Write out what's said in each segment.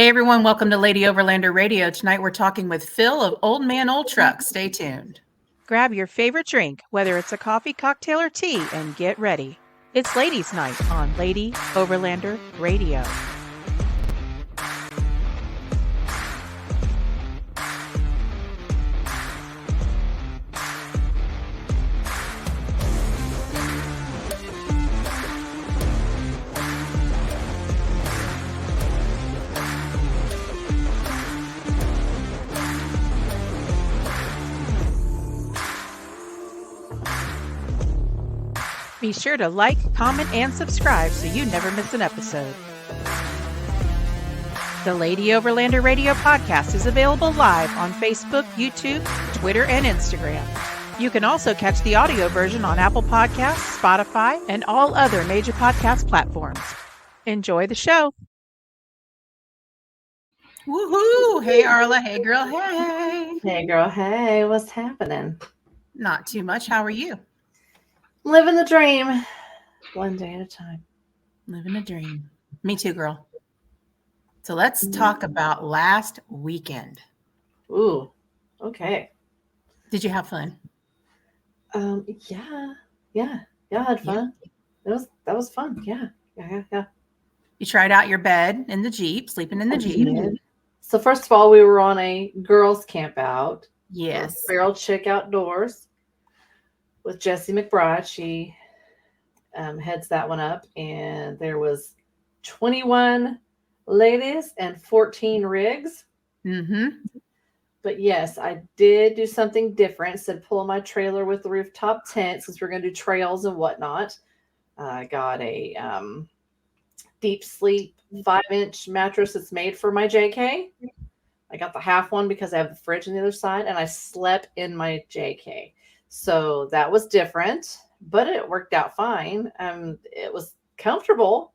Hey everyone, welcome to Lady Overlander Radio. Tonight we're talking with Phil of Old Man Old Truck. Stay tuned. Grab your favorite drink, whether it's a coffee, cocktail, or tea, and get ready. It's Ladies' Night on Lady Overlander Radio. Be sure to like, comment, and subscribe so you never miss an episode. The Lady Overlander Radio podcast is available live on Facebook, YouTube, Twitter, and Instagram. You can also catch the audio version on Apple Podcasts, Spotify, and all other major podcast platforms. Enjoy the show. Woohoo! Hey Arla, hey girl, hey. Hey girl, hey, what's happening? Not too much. How are you? Living the dream, one day at a time. Living a dream. Me too, girl. So let's talk about last weekend. Ooh, okay. Did you have fun? Yeah, I had fun. That was fun. Yeah. You tried out your bed in the Jeep, sleeping in the Jeep. So first of all, we were on a girls' camp out. Yes. Feral Chick Outdoors with Jessie McBride. She heads that one up, and there was 21 ladies and 14 rigs. Mm-hmm. But yes, I did do something different. Said pull my trailer with the rooftop tent since we're going to do trails and whatnot. I got a deep sleep 5-inch mattress that's made for my JK. I got the half one because I have the fridge on the other side, and I slept in my JK. So that was different, but it worked out fine. It was comfortable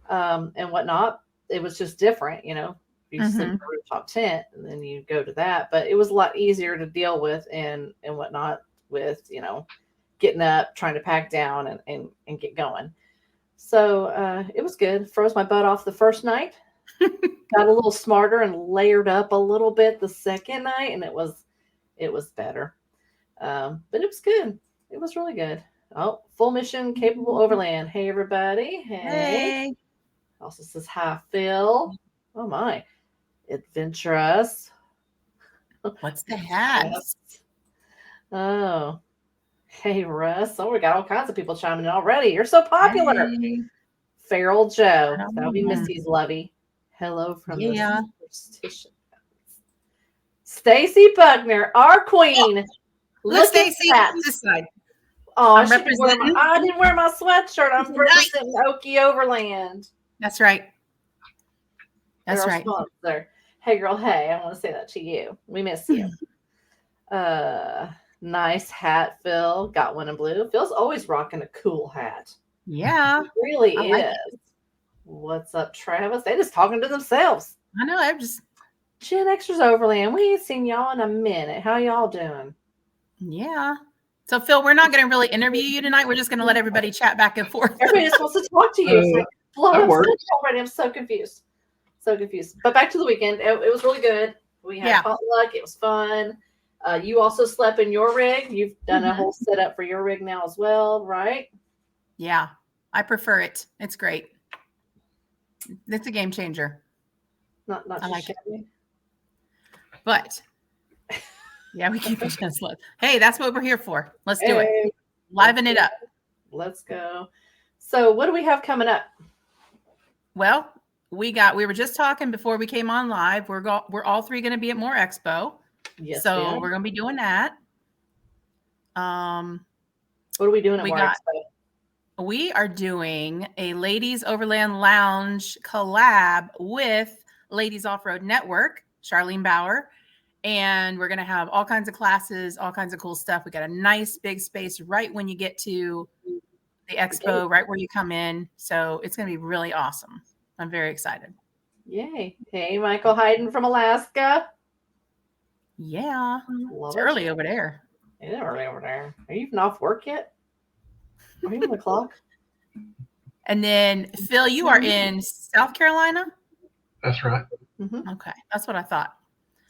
and whatnot. It was just different, you know. You sleep in a rooftop tent and then you go to that. But it was a lot easier to deal with and whatnot with, you know, getting up, trying to pack down and get going. So it was good. Froze my butt off the first night. Got a little smarter and layered up a little bit the second night, and it was better. But it was good. It was really good. Oh, full mission capable overland. Hey, everybody. Hey. Also says hi, Phil. Oh, my. Adventurous. What's the hat? Oh. Hey, Russ. Oh, we got all kinds of people chiming in already. You're so popular. Hey. Feral Joe. That'll be Misty's lovey. Hello from the superstition. Stacy Buckner, our queen. Look, Stacy, this side. Oh, I didn't wear my sweatshirt. I'm representing Okie Overland. That's right. That's right. Sponsor. Hey, girl. Hey, I want to say that to you. We miss you. Nice hat, Phil. Got one in blue. Phil's always rocking a cool hat. Yeah. It really is. Like What's up, Travis? They just talking to themselves. I know. I'm just Gen Xers Overland. We ain't seen y'all in a minute. How y'all doing? Yeah. So, Phil, we're not going to really interview you tonight. We're just going to let everybody chat back and forth. Everybody just wants to talk to you. It's like, already. I'm so confused. But back to the weekend. It was really good. We had potluck. It was fun. You also slept in your rig. You've done a whole setup for your rig now as well, right? Yeah. I prefer it. It's great. It's a game changer. Not I like it. But yeah, we keep it just look. Hey, that's what we're here for. Let's do it. Liven it up. Let's go. So what do we have coming up? Well, we were just talking before we came on live. We're all three going to be at More Expo. Yes. So we're going to be doing that. What are we doing at More Expo? We are doing a Ladies Overland Lounge collab with Ladies Off-Road Network, Charlene Bauer. And we're going to have all kinds of classes, all kinds of cool stuff. We got a nice big space right when you get to the expo, right where you come in. So it's going to be really awesome. I'm very excited. Yay. Hey, Michael Hayden from Alaska. Yeah. It's early over there. It is early over there. Are you even off work yet? Are you on the clock? And then, Phil, you are in South Carolina? That's right. Mm-hmm. Okay, that's what I thought.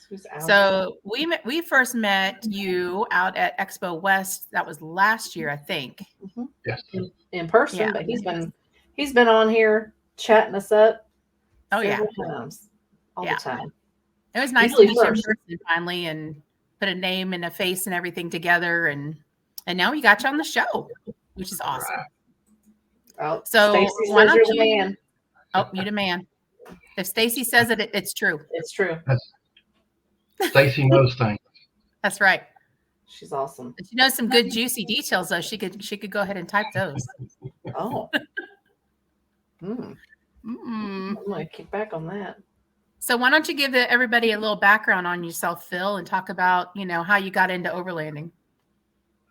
Who's out? So we first met you out at Expo West. That was last year, I think. Mm-hmm. Yes. In person, Yeah. but he's been on here chatting us up Oh yeah, several times, all Yeah. the time. it was nice Usually to meet you in first. person finally, and put a name and a face and everything together, and now we got you on the show, which is awesome. Right. Oh, So Stacy why says you're don't the you? man. Oh, you the man. If Stacy says it, it's true. It's true. Stacy knows things. That's right. She's awesome. But she knows some good juicy details, though. She could go ahead and type those. Oh. Mm. I'm gonna kick back on that. So why don't you give everybody a little background on yourself, Phil, and talk about how you got into overlanding.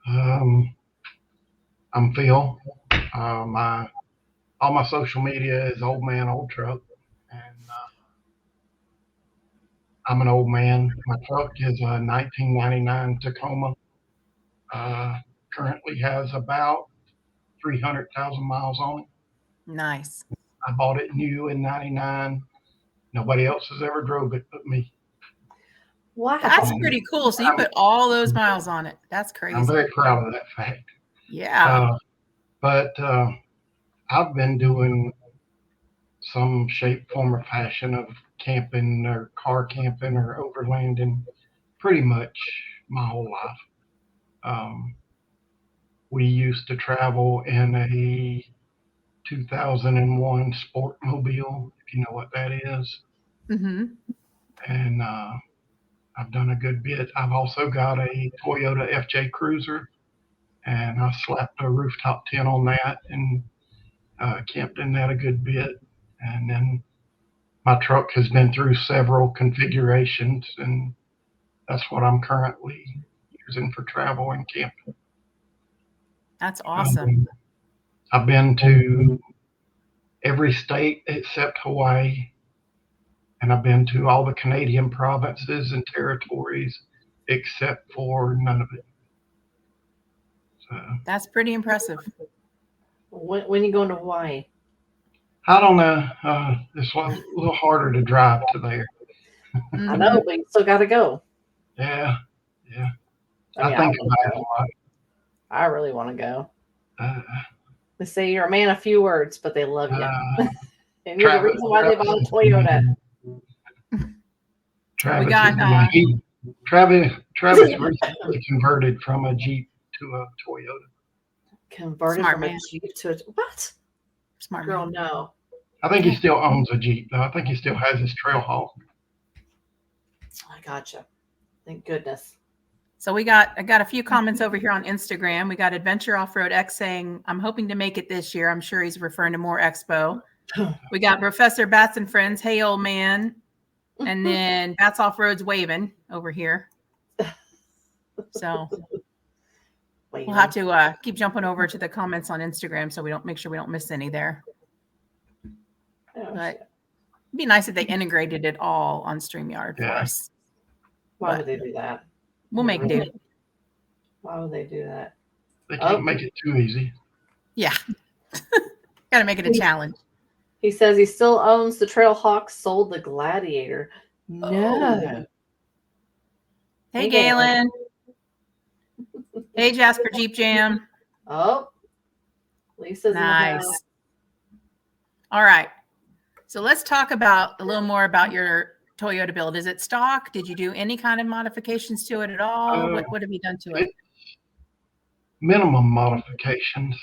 I'm Phil. All my social media is Old Man Old Truck, and I'm an old man. My truck is a 1999 Tacoma. Currently has about 300,000 miles on it. Nice. I bought it new in '99. Nobody else has ever drove it but me. Wow. That's pretty cool. So you put all those miles on it. That's crazy. I'm very proud of that fact. Yeah. But I've been doing some shape, form, or fashion of camping or car camping or overlanding pretty much my whole life. We used to travel in a 2001 Sportmobile, if you know what that is. Mm-hmm. And I've done a good bit. I've also got a Toyota FJ Cruiser, and I slapped a rooftop tent on that and camped in that a good bit. And then my truck has been through several configurations, and that's what I'm currently using for travel and camping. That's awesome. I've been to every state except Hawaii, and I've been to all the Canadian provinces and territories except for none of it. So, That's pretty impressive. When are you going to Hawaii? I don't know. It's a little harder to drive to there. Mm-hmm. I know, but you still got to go. Yeah. I mean, I think about it a lot. I really want to go. Uh, They say you're a man of few words, but they love you. And you're the Travis- reason why they bought a Toyota. Travis recently converted from a Jeep to a Toyota. Converted Smart from man. a Jeep to a what? Smart Girl, man. no. I think he still owns a Jeep, though. I think he still has his Trailhawk. I gotcha. Thank goodness. So I got a few comments over here on Instagram. We got Adventure Off-Road X saying, I'm hoping to make it this year. I'm sure he's referring to more Expo. We got Professor Bats and Friends. Hey, old man. And then Bats Off-Road's waving over here. So we'll have to keep jumping over to the comments on Instagram so we don't make sure we don't miss any there. But it'd be nice if they integrated it all on StreamYard for us. Why would they do that? We'll make do. Why would they do that? They can't make it too easy. Yeah. Got to make it a challenge. He says he still owns the Trailhawk, sold the Gladiator. No. Oh. Hey, Galen. Hey, Jasper Jeep Jam. Oh. Lisa's Nice. in the house. All right. So let's talk about a little more about your Toyota build. Is it stock? Did you do any kind of modifications to it at all? What have you done to it? Minimum modifications.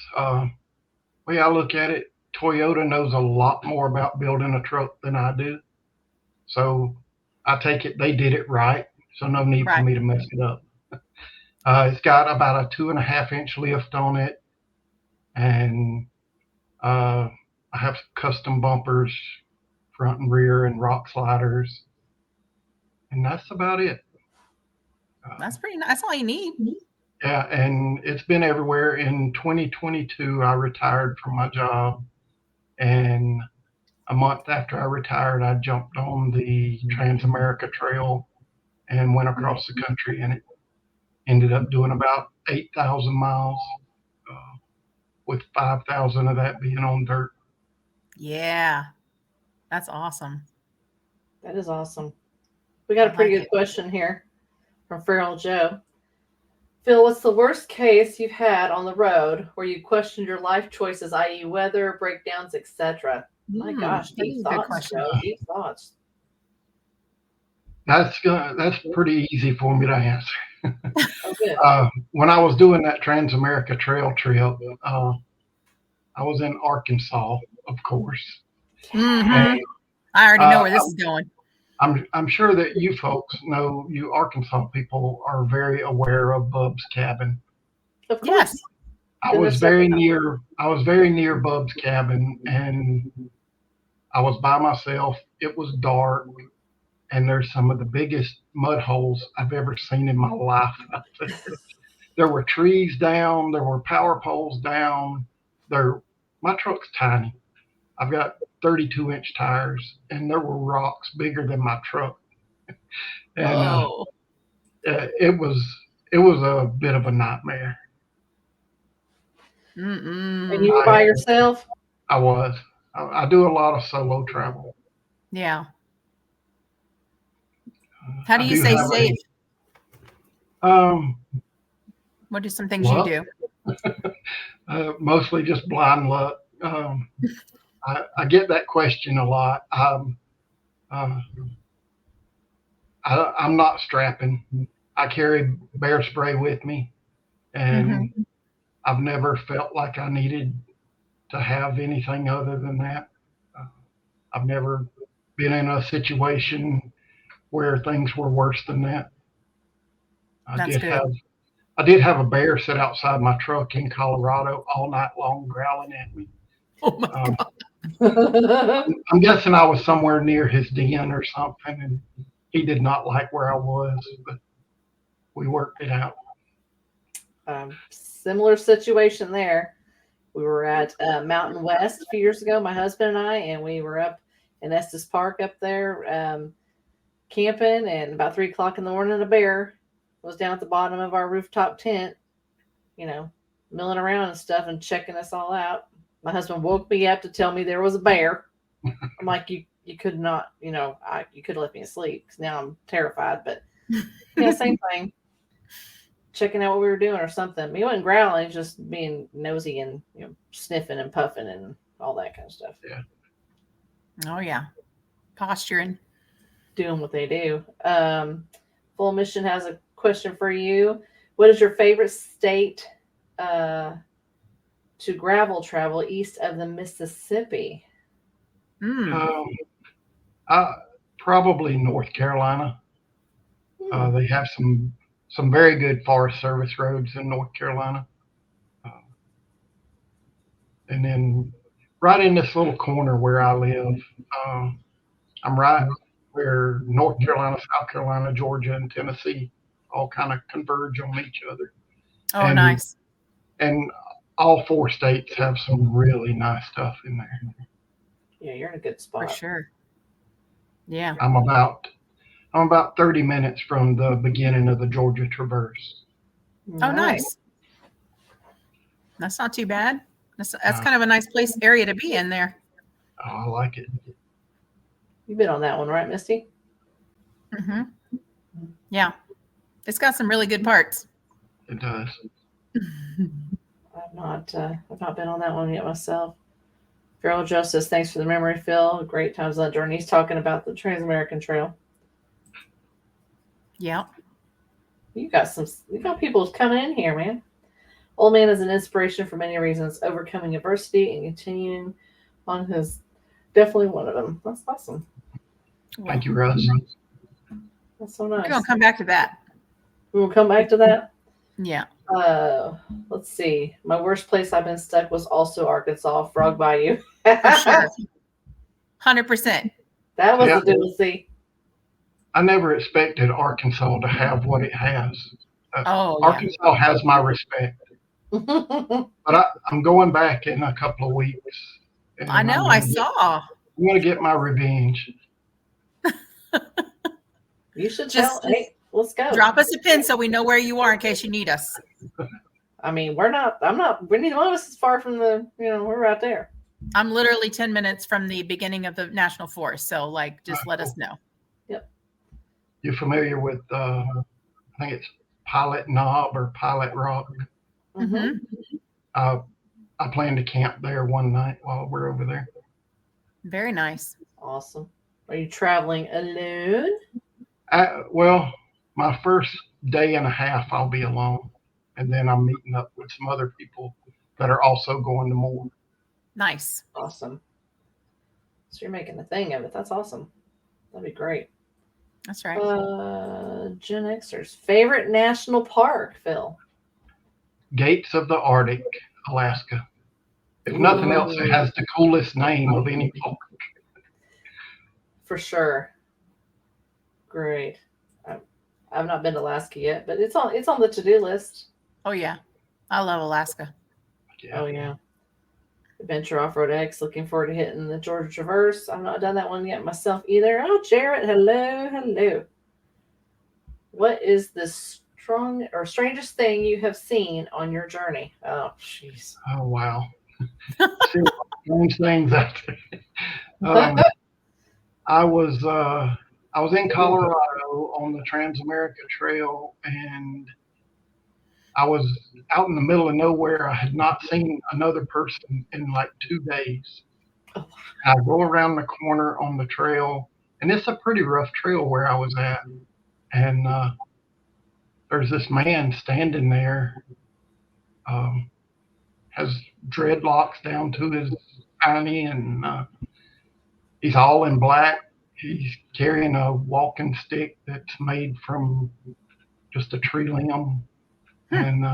Way I look at it, Toyota knows a lot more about building a truck than I do. So I take it they did it right. So no need for me to mess it up. It's got about a 2.5-inch lift on it. And I have custom bumpers, front and rear, and rock sliders. And that's about it. That's pretty nice. That's all you need. Yeah, and it's been everywhere. In 2022, I retired from my job. And a month after I retired, I jumped on the Trans-America Trail and went across the country. And it ended up doing about 8,000 miles, with 5,000 of that being on dirt. Yeah, that's awesome. That is awesome. We got a I pretty like good it. question here from Feral Joe. Phil, what's the worst case you've had on the road where you questioned your life choices, i.e., weather, breakdowns, etc.? My gosh, That deep is a good thoughts, question. Joe. Deep thoughts. That's pretty easy for me to answer. Oh, good. When I was doing that Transamerica Trail trip, I was in Arkansas, of course. Mhm. And I already know where this is going. I'm sure that you folks know, you Arkansas people are very aware of Bub's cabin. Of course. Yes. I Been was there very several near Bub's cabin, and I was by myself. It was dark, and there's some of the biggest mud holes I've ever seen in my life. There were trees down, there were power poles down. My truck's tiny. I've got 32-inch tires, and there were rocks bigger than my truck. And Oh. it was a bit of a nightmare. And you were by yourself? I was. I do a lot of solo travel. Yeah. How do I you do stay have safe? Um, What are some things luck. you do? Mostly just blind luck. I get that question a lot. I'm not strapping. I carry bear spray with me, and I've never felt like I needed to have anything other than that. Uh, I've never been in a situation where things were worse than that. I That's did good. have I did have a bear sit outside my truck in Colorado all night long, growling at me. Oh my Um, God. I'm guessing I was somewhere near his den or something, and he did not like where I was, but we worked it out. Similar situation there. We were at Mountain West a few years ago, my husband and I, and we were up in Estes Park up there camping, and about 3 o'clock in the morning, a bear was down at the bottom of our rooftop tent, milling around and stuff and checking us all out. My husband woke me up to tell me there was a bear. I'm like, you could not, you could have left me asleep because now I'm terrified. But same thing. Checking out what we were doing or something. He wasn't growling, just being nosy and sniffing and puffing and all that kind of stuff. Yeah. Oh yeah. Posturing. Doing what they do. Full Mission has a question for you. What is your favorite state to gravel travel east of the Mississippi? Probably North Carolina. They have some very good Forest Service roads in North Carolina. And then right in this little corner where I live, I'm right where North Carolina, South Carolina, Georgia, and Tennessee all kind of converge on each other. Oh, and, nice. And all 4 states have some really nice stuff in there. Yeah, you're in a good spot. For sure. Yeah. I'm about 30 minutes from the beginning of the Georgia Traverse. Oh, nice. That's not too bad. That's kind of a nice area to be in there. Oh, I like it. You've been on that one, right, Misty? Mm-hmm. Yeah. It's got some really good parts. It does. I've not been on that one yet myself. Farrell Justice, thanks for the memory, Phil. Great times on that journey. He's talking about the Transamerican Trail. Yeah. You got people coming in here, man. Old man is an inspiration for many reasons. Overcoming adversity and continuing on his definitely one of them. That's awesome. Thank you, Russ. That's so nice. We're gonna come back to that. We'll come back to that. Yeah. Let's see. My worst place I've been stuck was also Arkansas, Frog Bayou. For sure. 100%. That was a doozy. I never expected Arkansas to have what it has. Arkansas has my respect. But I'm going back in a couple of weeks. I know. I saw. I'm going to get my revenge. You should tell. Hey, let's go. Drop us a pin so we know where you are in case you need us. I mean, neither one of us is far from we're right there. I'm literally 10 minutes from the beginning of the national forest. So just let us know. You familiar with? I think it's Pilot Knob or Pilot Rock. Mm-hmm. I plan to camp there one night while we're over there. Very nice. Awesome. Are you traveling alone? Well, my first day and a half I'll be alone, and then I'm meeting up with some other people that are also going to more. Nice. Awesome. So you're making a thing of it. That's awesome. That'd be great. That's right. Gen Xers. Favorite national park, Phil? Gates of the Arctic, Alaska. If nothing else, it has the coolest name of any park. For sure. Great. I've not been to Alaska yet, but it's on the to-do list. Oh yeah, I love Alaska. Yeah. Oh yeah. Adventure Off-Road X. Looking forward to hitting the Georgia Traverse. I've not done that one yet myself either. Oh, Jarrett, hello. What is the strangest thing you have seen on your journey? Oh, jeez. Oh wow. Strange things out there. I was in Colorado on the Trans-America Trail, and I was out in the middle of nowhere. I had not seen another person in like 2 days. I go around the corner on the trail, and it's a pretty rough trail where I was at. And there's this man standing there, has dreadlocks down to his tiny, and he's all in black. He's carrying a walking stick that's made from just a tree limb. And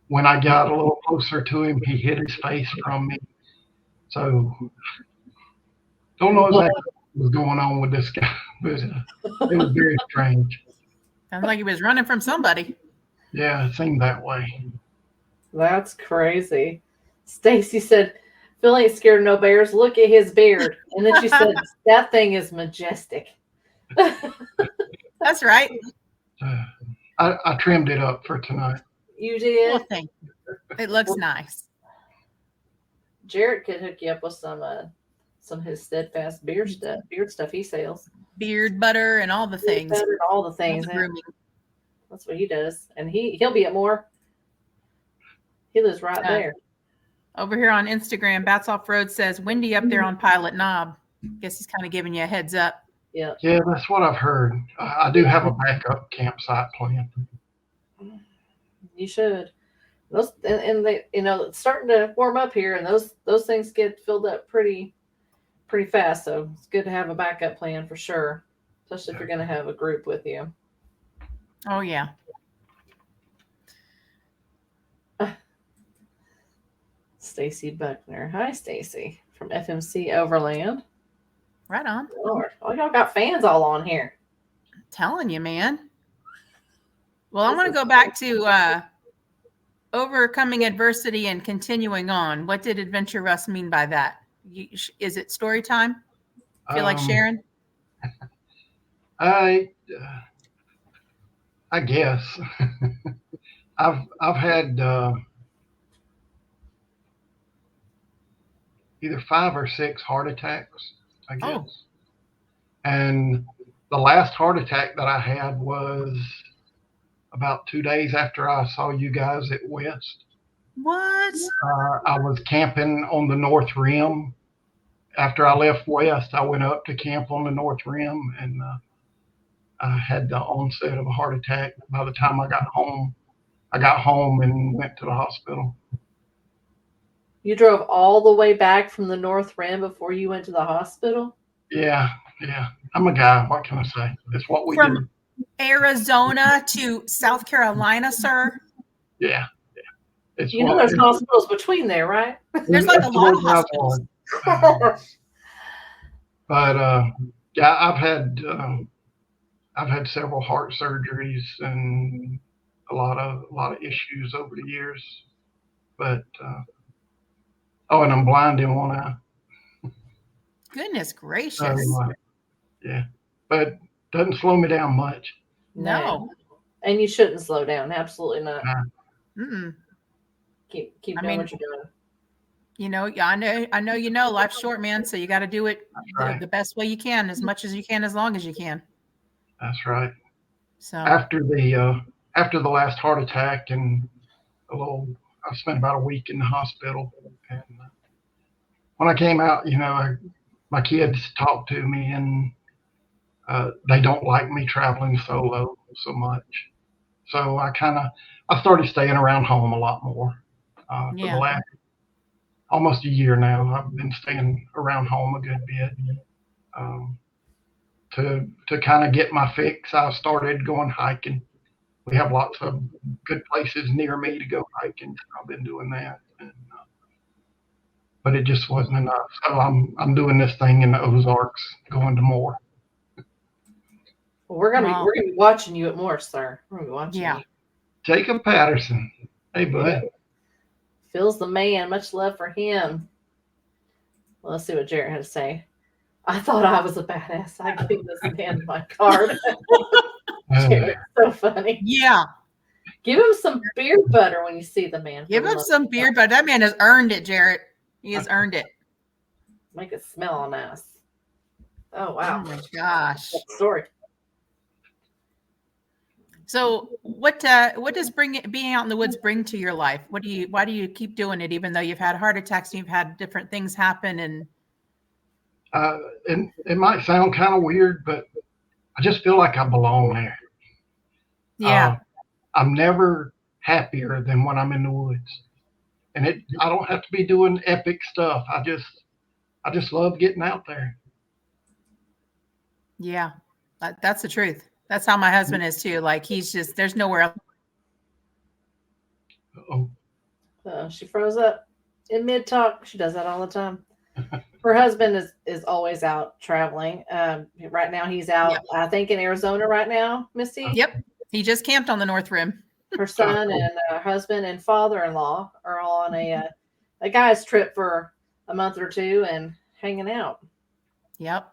when I got a little closer to him, he hid his face from me. So don't know exactly what was going on with this guy, but it was very strange. Sounds like he was running from somebody. Yeah, it seemed that way. That's crazy. Stacy said, Phil ain't scared of no bears. Look at his beard. And then she said, that thing is majestic. That's right. I trimmed it up for tonight. You did? Well, thank you. It looks nice. Jarrett could hook you up with some of his Steadfast beard stuff he sells. Beard butter and all the things. Butter, all the things. That's what he does. And he'll be at more. He lives right there. Over here on Instagram, Bats Off Road says, windy up there on Pilot Knob. Guess he's kind of giving you a heads up. Yeah. Yeah, that's what I've heard. I do have a backup campsite plan. You should. Those and they, it's starting to warm up here, and those things get filled up pretty fast. So it's good to have a backup plan for sure, especially if you're going to have a group with you. Oh yeah. Stacy Buckner. Hi, Stacy from FMC Overland. Right on. Lord, y'all got fans all on here. I'm telling you, man. Well, I want to go back to overcoming adversity and continuing on. What did Adventure Russ mean by that? Is it story time? Feel like sharing? I guess I've had either 5 or 6 heart attacks, I guess. Oh. And the last heart attack that I had was about 2 days after I saw you guys at West. What? I was camping on the North Rim. After I left West, I went up to camp on the North Rim, and I had the onset of a heart attack. By the time I got home and went to the hospital. You drove all the way back from the North Rim before you went to the hospital? Yeah. I'm a guy. What can I say? It's what we do. Arizona to South Carolina, sir? Yeah. There's hospitals between there, right? There's like a lot of hospitals. But yeah, I've had several heart surgeries and a lot of issues over the years. But and I'm blind in one eye. Goodness gracious. Yeah. But doesn't slow me down much. No. And you shouldn't slow down. Absolutely not. Keep doing what you're doing. I know life's short, man. So you got to do it the best way you can, as much as you can, as long as you can. That's right. So After the last heart attack and I spent about a week in the hospital. And when I came out, my kids talked to me, and they don't like me traveling solo so much. So I started staying around home a lot more. For the yeah. last almost a year now, I've been staying around home a good bit. Um, to kind of get my fix, I started going hiking. We have lots of good places near me to go hiking, so I've been doing that. But it just wasn't enough. So I'm doing this thing in the Ozarks, going to more. Well, we're gonna Wow. be watching you at more, sir. We're gonna be watching Yeah. you. Jacob Patterson. Hey, bud. Phil's the man. Much love for him. Well, let's see what Jarrett had to say. I thought I was a badass. I gave this man my card. Jarrett's so funny. Yeah. Give him some beer butter when you see the man. Give him some beer, but that man has earned it, Jarrett. He has earned it. Make it smell nice. Oh Oh wow. my gosh. That story. So what does being out in the woods bring to your life? Why do you keep doing it even though you've had heart attacks and you've had different things happen? And And it might sound kind of weird, but I just feel like I belong there. yeah. I'm never happier than when I'm in the woods. And I don't have to be doing epic stuff. I just love getting out there. Yeah. That's the truth. That's how my husband is too. Like there's nowhere else. Uh-oh. She froze up in mid talk. She does that all the time. Her husband is always out traveling. Right now he's out, Yep. I think, in Arizona right now, Misty. Yep. He just camped on the North Rim. Her son and husband and father-in-law are all on a guy's trip for a month or two and hanging out. Yep.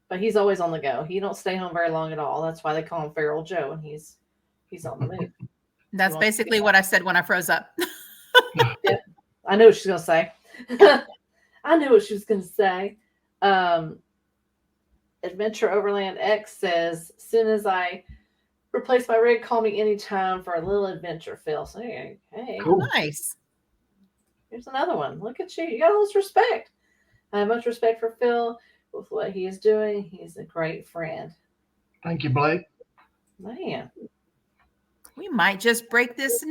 But he's always on the go. He don't stay home very long at all. That's why they call him Feral Joe, and he's on the move. That's basically what I said when I froze up. Yeah, I knew what she was gonna say. I knew what she was gonna say. Adventure Overland X says, as soon as I replace my rig, call me anytime for a little adventure, Phil. So, hey, Cool. Nice. Here's another one. Look at you. You got all this respect. I have much respect for Phil with what he is doing. He's a great friend. Thank you, Blake. Man. We might just break this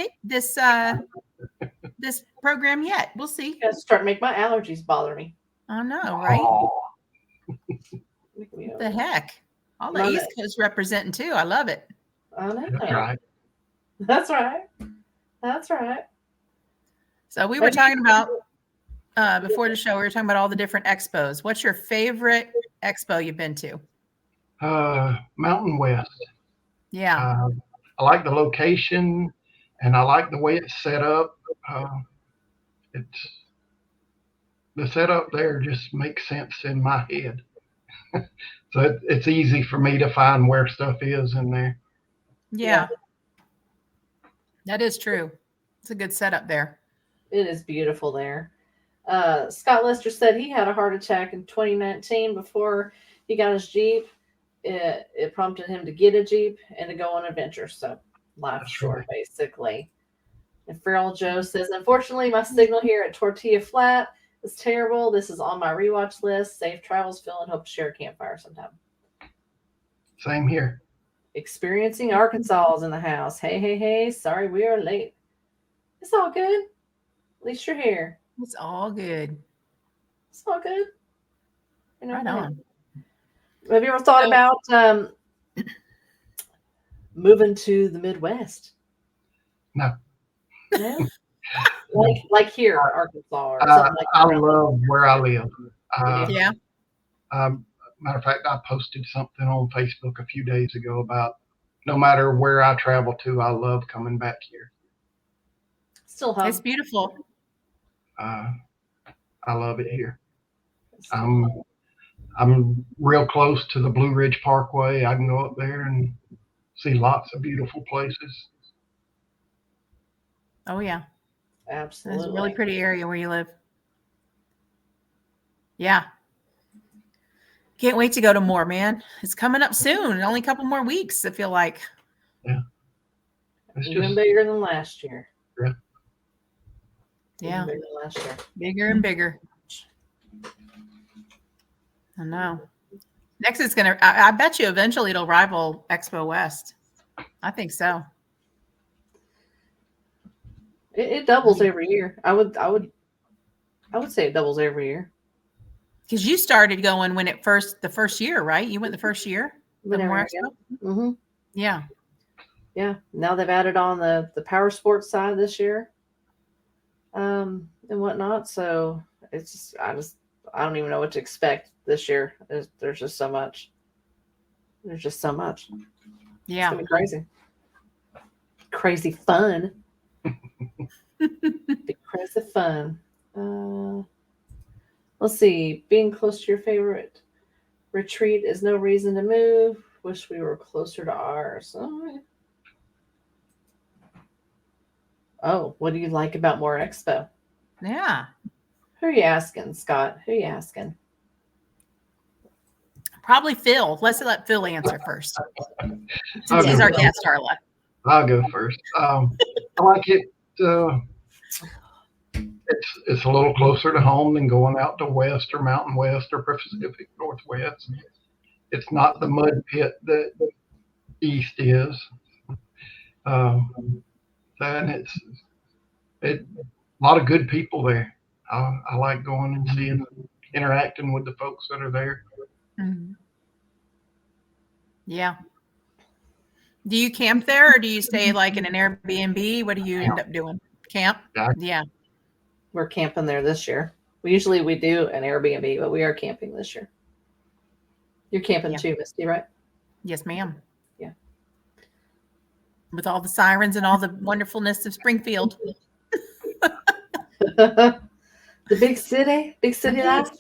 program yet. We'll see. Gotta start to make my allergies bother me. I know, right? Oh, What the heck? All the East Coast representing too. I love it. I know. that's right. That's right. That's right. So we were talking about before the show, we were talking about all the different expos. What's your favorite expo you've been to? Mountain West. Yeah. I like the location, and I like the way it's set up. The setup there just makes sense in my head. So it's easy for me to find where stuff is in there. Yeah. That is true. It's a good setup there. It is beautiful there. Scott Lester said he had a heart attack in 2019 before he got his Jeep. It prompted him to get a Jeep and to go on adventures. So life's short, basically. And Feral Joe says, unfortunately, my signal here at Tortilla Flat is terrible. This is on my rewatch list. Safe travels, Phil, and hope to share a campfire sometime. Same here. Experiencing Arkansas is in the house. Hey. Sorry we are late. It's all good. At least you're here. It's all good. It's all good. You know, Right on. Have you ever thought about moving to the Midwest? No. No? like here, Arkansas, or something like that. I love where I live. Yeah. Matter of fact, I posted something on Facebook a few days ago about no matter where I travel to, I love coming back here. Still home. It's beautiful. I love it here. I'm real close to the Blue Ridge Parkway. I can go up there and see lots of beautiful places. Oh yeah. Absolutely. It's a really pretty area where you live. Yeah. Can't wait to go to more, man. It's coming up soon. Only a couple more weeks, I feel like. Yeah. It's Even just, bigger than last year. Yeah. Even bigger than last year. Bigger and bigger. I know. Next is going to, I bet you eventually it'll rival Expo West. I think so. It doubles every year. I would say it doubles every year. Because you started going when the first year, right? You went the first year? Mm-hmm. Yeah. Yeah. Now they've added on the power sports side this year. And whatnot. So it's just I don't even know what to expect this year. There's just so much. There's just so much. Yeah. It's gonna be crazy. Crazy fun. Be crazy fun. Let's see. Being close to your favorite retreat is no reason to move. Wish we were closer to ours. Oh, what do you like about More Expo? Yeah. Who are you asking, Scott? Who are you asking? Probably Phil. Let's let Phil answer first. Since I'll he's go our first. guest, Arla. I'll go first. I like it. It's a little closer to home than going out to West or Mountain West or Pacific Northwest. It's not the mud pit that East is. And it's a lot of good people there. I like going and seeing, interacting with the folks that are there. Mhm. Yeah. Do you camp there or do you stay like in an Airbnb? What do you end up doing? Camp? Yeah. We're camping there this year. We do an Airbnb, but we are camping this year. You're camping too, Misty, right? Yes, ma'am. Yeah. With all the sirens and all the wonderfulness of Springfield. The big city life.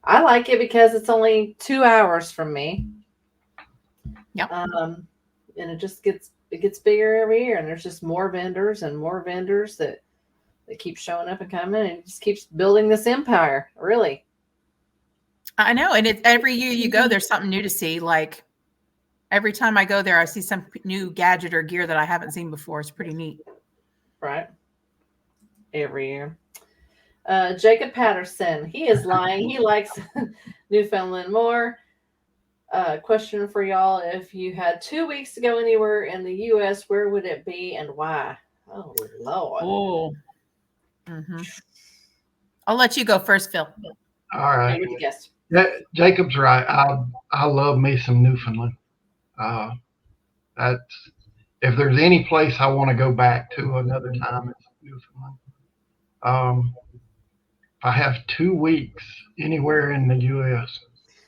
I like it because it's only 2 hours from me. Yep. And it just gets bigger every year, and there's just more vendors that keep showing up and coming, and it just keeps building this empire. Really. I know, and it's every year you go, there's something new to see. Like every time I go there, I see some new gadget or gear that I haven't seen before. It's pretty neat. Right. Every year. Jacob Patterson, he is lying. He likes Newfoundland more. Question for y'all: if you had 2 weeks to go anywhere in the U.S., where would it be and why? Oh Lord! Oh, mm-hmm. I'll let you go first, Phil. All right. What you guessed? Jacob's right. I love me some Newfoundland. That's, if there's any place I want to go back to another time, it's Newfoundland. If I have 2 weeks anywhere in the U.S.,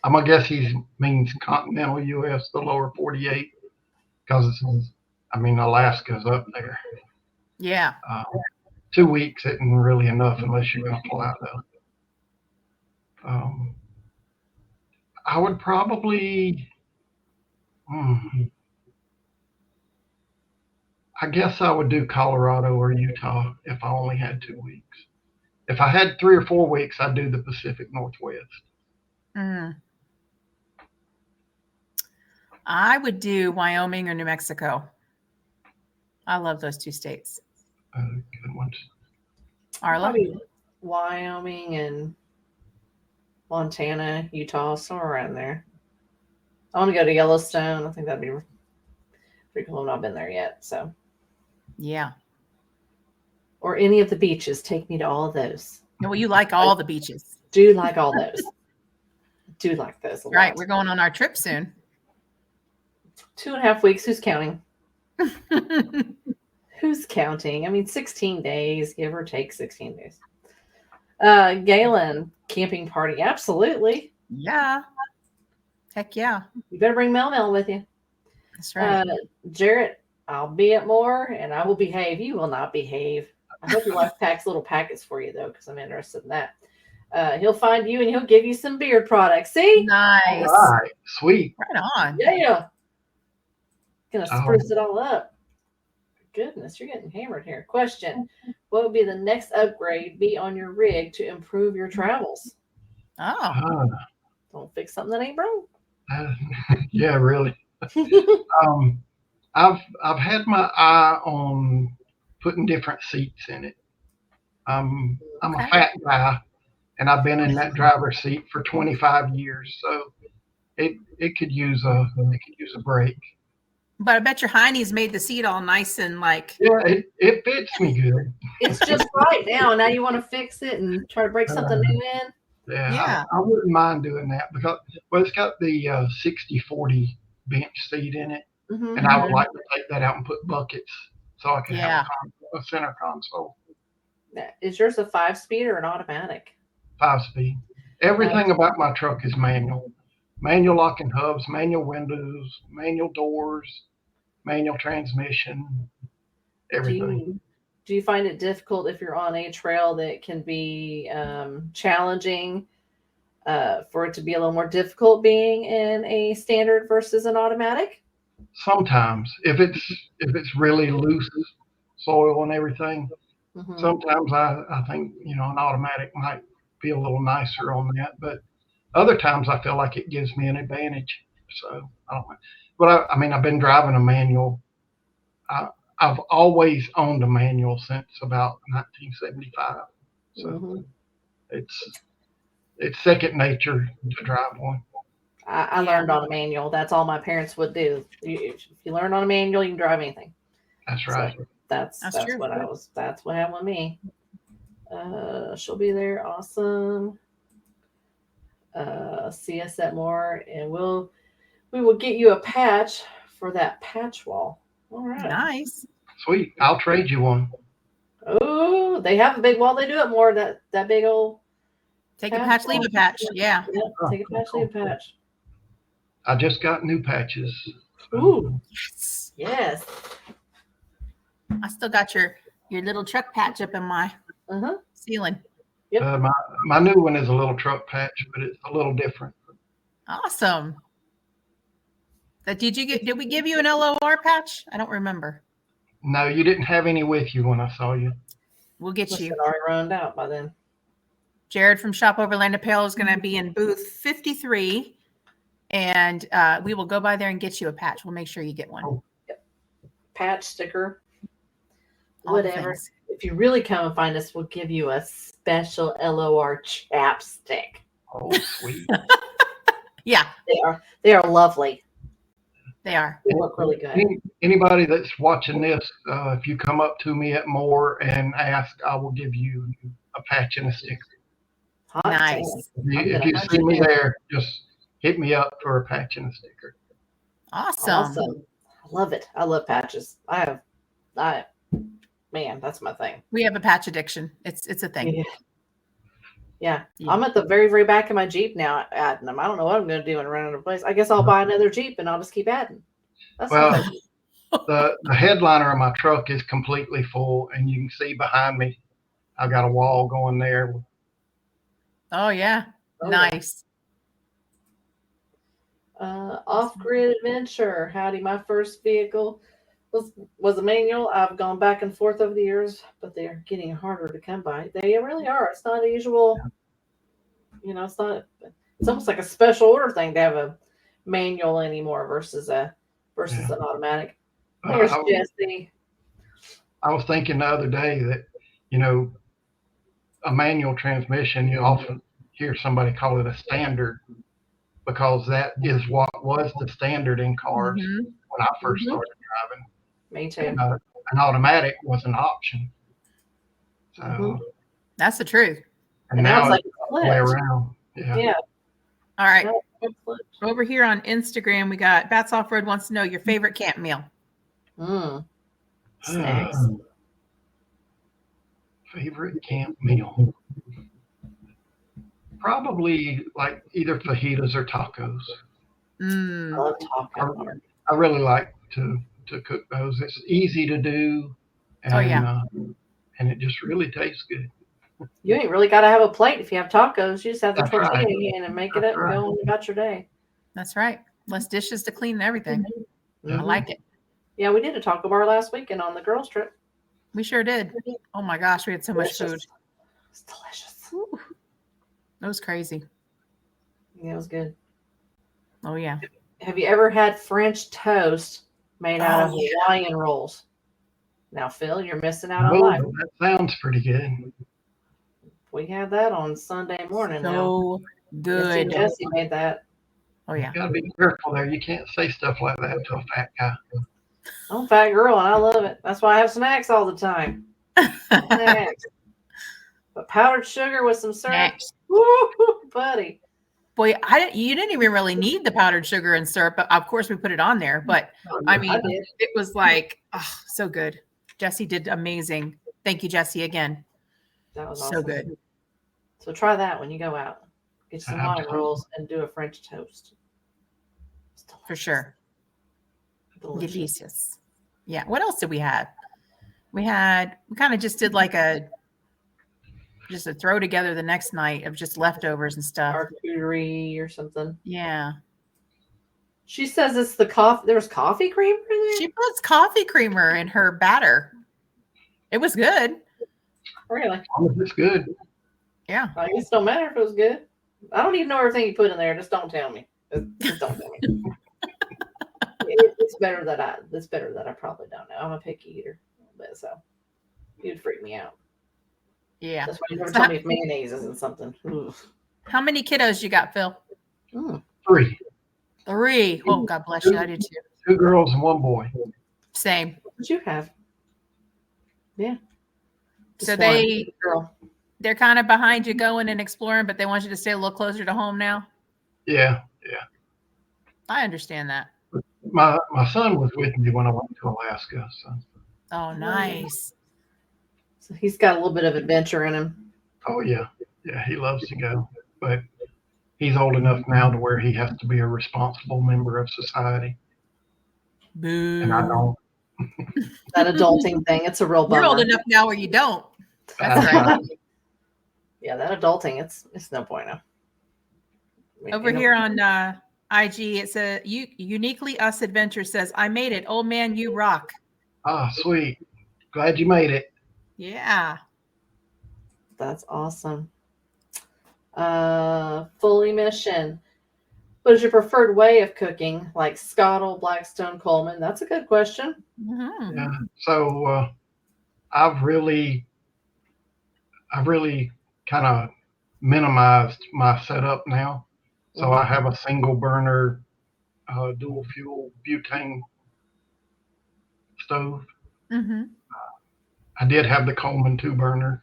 I'm gonna guess he means continental U.S., the lower 48, because Alaska's up there. Yeah. 2 weeks isn't really enough unless you're gonna pull out though. I would probably, I guess I would do Colorado or Utah if I only had 2 weeks. If I had 3 or 4 weeks, I'd do the Pacific Northwest. I would do Wyoming or New Mexico. I love those two states. Good ones. Arla? Probably Wyoming and Montana, Utah, somewhere around there. I want to go to Yellowstone. I think that'd be pretty cool. I've not been there yet, so. Yeah. Or any of the beaches. Take me to all of those. Well, you like all the beaches. Do like all those. Do like those a lot. Right. We're going on our trip soon. 2.5 weeks. Who's counting? Who's counting? 16 days, give or take 16 days. Galen, camping party. Absolutely. Yeah. Heck yeah. You better bring Mel with you. That's right. Jarrett, I'll be at more and I will behave. You will not behave. I hope your wife packs little packets for you, though, because I'm interested in that. He'll find you and he'll give you some beard products. See? Nice. All right. Sweet. Right on. Yeah. Gonna spruce it all up. Goodness, you're getting hammered here. Question: what would be the next upgrade be on your rig to improve your travels? Oh. Don't fix something that ain't broke. Yeah, really. I've had my eye on putting different seats in it. I'm a Okay. fat guy, and I've been in that driver's seat for 25 years, so it could use a break. But I bet your heinies made the seat all nice and like. Yeah, it fits me good. It's just right now. Now you want to fix it and try to break something new in. Yeah. I wouldn't mind doing that because it's got the 60/40 bench seat in it, Mm-hmm. and I would like to take that out and put buckets so I can Yeah. have a center console. Is yours a 5-speed or an automatic? 5-speed. Everything about my truck is manual. Manual locking hubs, manual windows, manual doors, manual transmission, everything. Do you find it difficult if you're on a trail that can be challenging for it to be a little more difficult being in a standard versus an automatic? Sometimes, if it's really loose soil and everything, sometimes I think an automatic might be a little nicer on that. But other times I feel like it gives me an advantage. So I don't know. But I mean, I've been driving a manual. I've always owned a manual since about 1975. So it's second nature to drive one. I learned on a manual. That's all my parents would do. If you learn on a manual, you can drive anything. That's right. So that's true. That's what happened with me. She'll be there. Awesome. See us at more, and we will get you a patch for that patch wall. All right. Nice. Sweet. I'll trade you one. Oh, they have a big wall. They do it more. That big old. Take a patch, leave a patch. Yeah. Take a patch, leave a patch. I just got new patches. Ooh. Yes. I still got your little truck patch up in my ceiling. Yep. My new one is a little truck patch, but it's a little different. Awesome. Did we give you an LOR patch? I don't remember. No, you didn't have any with you when I saw you. We'll get you. Already run out by then. Jared from Shop Overland Apparel is going to be in booth 53, and we will go by there and get you a patch. We'll make sure you get one. Oh. Yep. Patch, sticker, All whatever. If you really come and find us, we'll give you a special LOR chapstick. Oh, sweet. Yeah. They are lovely. They are. They look really good. Anybody that's watching this, if you come up to me at Moore and ask, I will give you a patch and a sticker. Nice. If you see me there, just hit me up for a patch and a sticker. Awesome. I love it. I love patches. Man, that's my thing. We have a patch addiction. It's a thing. Yeah. I'm at the very, very back of my Jeep now adding them. I don't know what I'm going to do and run out of place. I guess I'll buy another Jeep and I'll just keep adding. Well, the headliner of my truck is completely full, and you can see behind me, I've got a wall going there. Oh, yeah. Nice. Off-grid adventure. Howdy, my first vehicle was a manual. I've gone back and forth over the years, but they're getting harder to come by. They really are. It's not a usual, it's almost like a special order thing to have a manual anymore versus an automatic. There's Jesse. I was thinking the other day that, a manual transmission, you often hear somebody call it a standard because that is what was the standard in cars when I first started driving. Me too. And, an automatic was an option. So that's the truth. And now it's all the way around. Yeah. All right. Over here on Instagram, we got Bats Off Road wants to know your favorite camp meal. Snacks. Favorite camp meal? Probably like either fajitas or tacos. I love tacos. I really like to cook those. It's easy to do, and it just really tastes good. You ain't really got to have a plate if you have tacos. You just have the tortilla in and make it up and go on about your day. That's right. Less dishes to clean and everything. I like it. Yeah, we did a taco bar last weekend on the girls' trip. We sure did. Oh my gosh, we had so much food. It's delicious. It was crazy. Yeah, it was good. Oh yeah. Have you ever had French toast made out of Hawaiian rolls? Now, Phil, you're missing out on No, life. that sounds pretty good. We had that on Sunday morning now. So Misti and good. Jesse made that. Oh yeah. You gotta be careful there. You can't say stuff like that to a fat guy. I'm a fat girl and I love it. That's why I have snacks all the time. Snacks. But powdered sugar with some syrup. Snacks. Woo, buddy. Boy, you didn't even really need the powdered sugar and syrup, but of course we put it on there. But I mean, did. it was like, oh, so good. Jesse did amazing. Thank you, Jesse, again. That was So awesome. good. So try that when you go out. Get some Hawaiian Absolutely. rolls and do a French toast. It's delicious. For sure. Delicious. Delicious. Yeah. What else did we have? We kind of just did like a throw together the next night of just leftovers and stuff. Charcuterie or something. Yeah. She says it's the coffee. There was coffee creamer in there? She puts coffee creamer in her batter. It was good. Really? As long as it's good. Yeah. I guess it don't matter if it was good. I don't even know everything you put in there. Just don't tell me. Just don't tell me. It's better that I probably don't know. I'm a picky eater, but so you'd freak me out. Yeah. That's why you never tell me if mayonnaise isn't something. Oof. How many kiddos you got, Phil? 3. 3. Oh, God bless you. I do too. 2 girls and 1 boy. Same. What you have? Yeah. So Just one girl. they're kind of behind you going and exploring, but they want you to stay a little closer to home now. Yeah. I understand that. My son was with me when I went to Alaska. So. Oh, nice. So he's got a little bit of adventure in him. Oh yeah, he loves to go, but he's old enough now to where he has to be a responsible member of society, Boo. and I don't. That adulting thing, it's a real bummer. You're old enough now where you don't. That's That's right. right. Yeah, that adulting, it's no bueno. Over here on IG, it's a Uniquely Us Adventure says, I made it. Old man, you rock. Ah, sweet. Glad you made it. Yeah. That's awesome. Fully Mission. What is your preferred way of cooking? Like Scottle, Blackstone, Coleman? That's a good question. Mm-hmm. Yeah. So I've really kind of minimized my setup now. So I have a single burner, dual fuel butane stove. Mm-hmm. I did have the Coleman 2 burner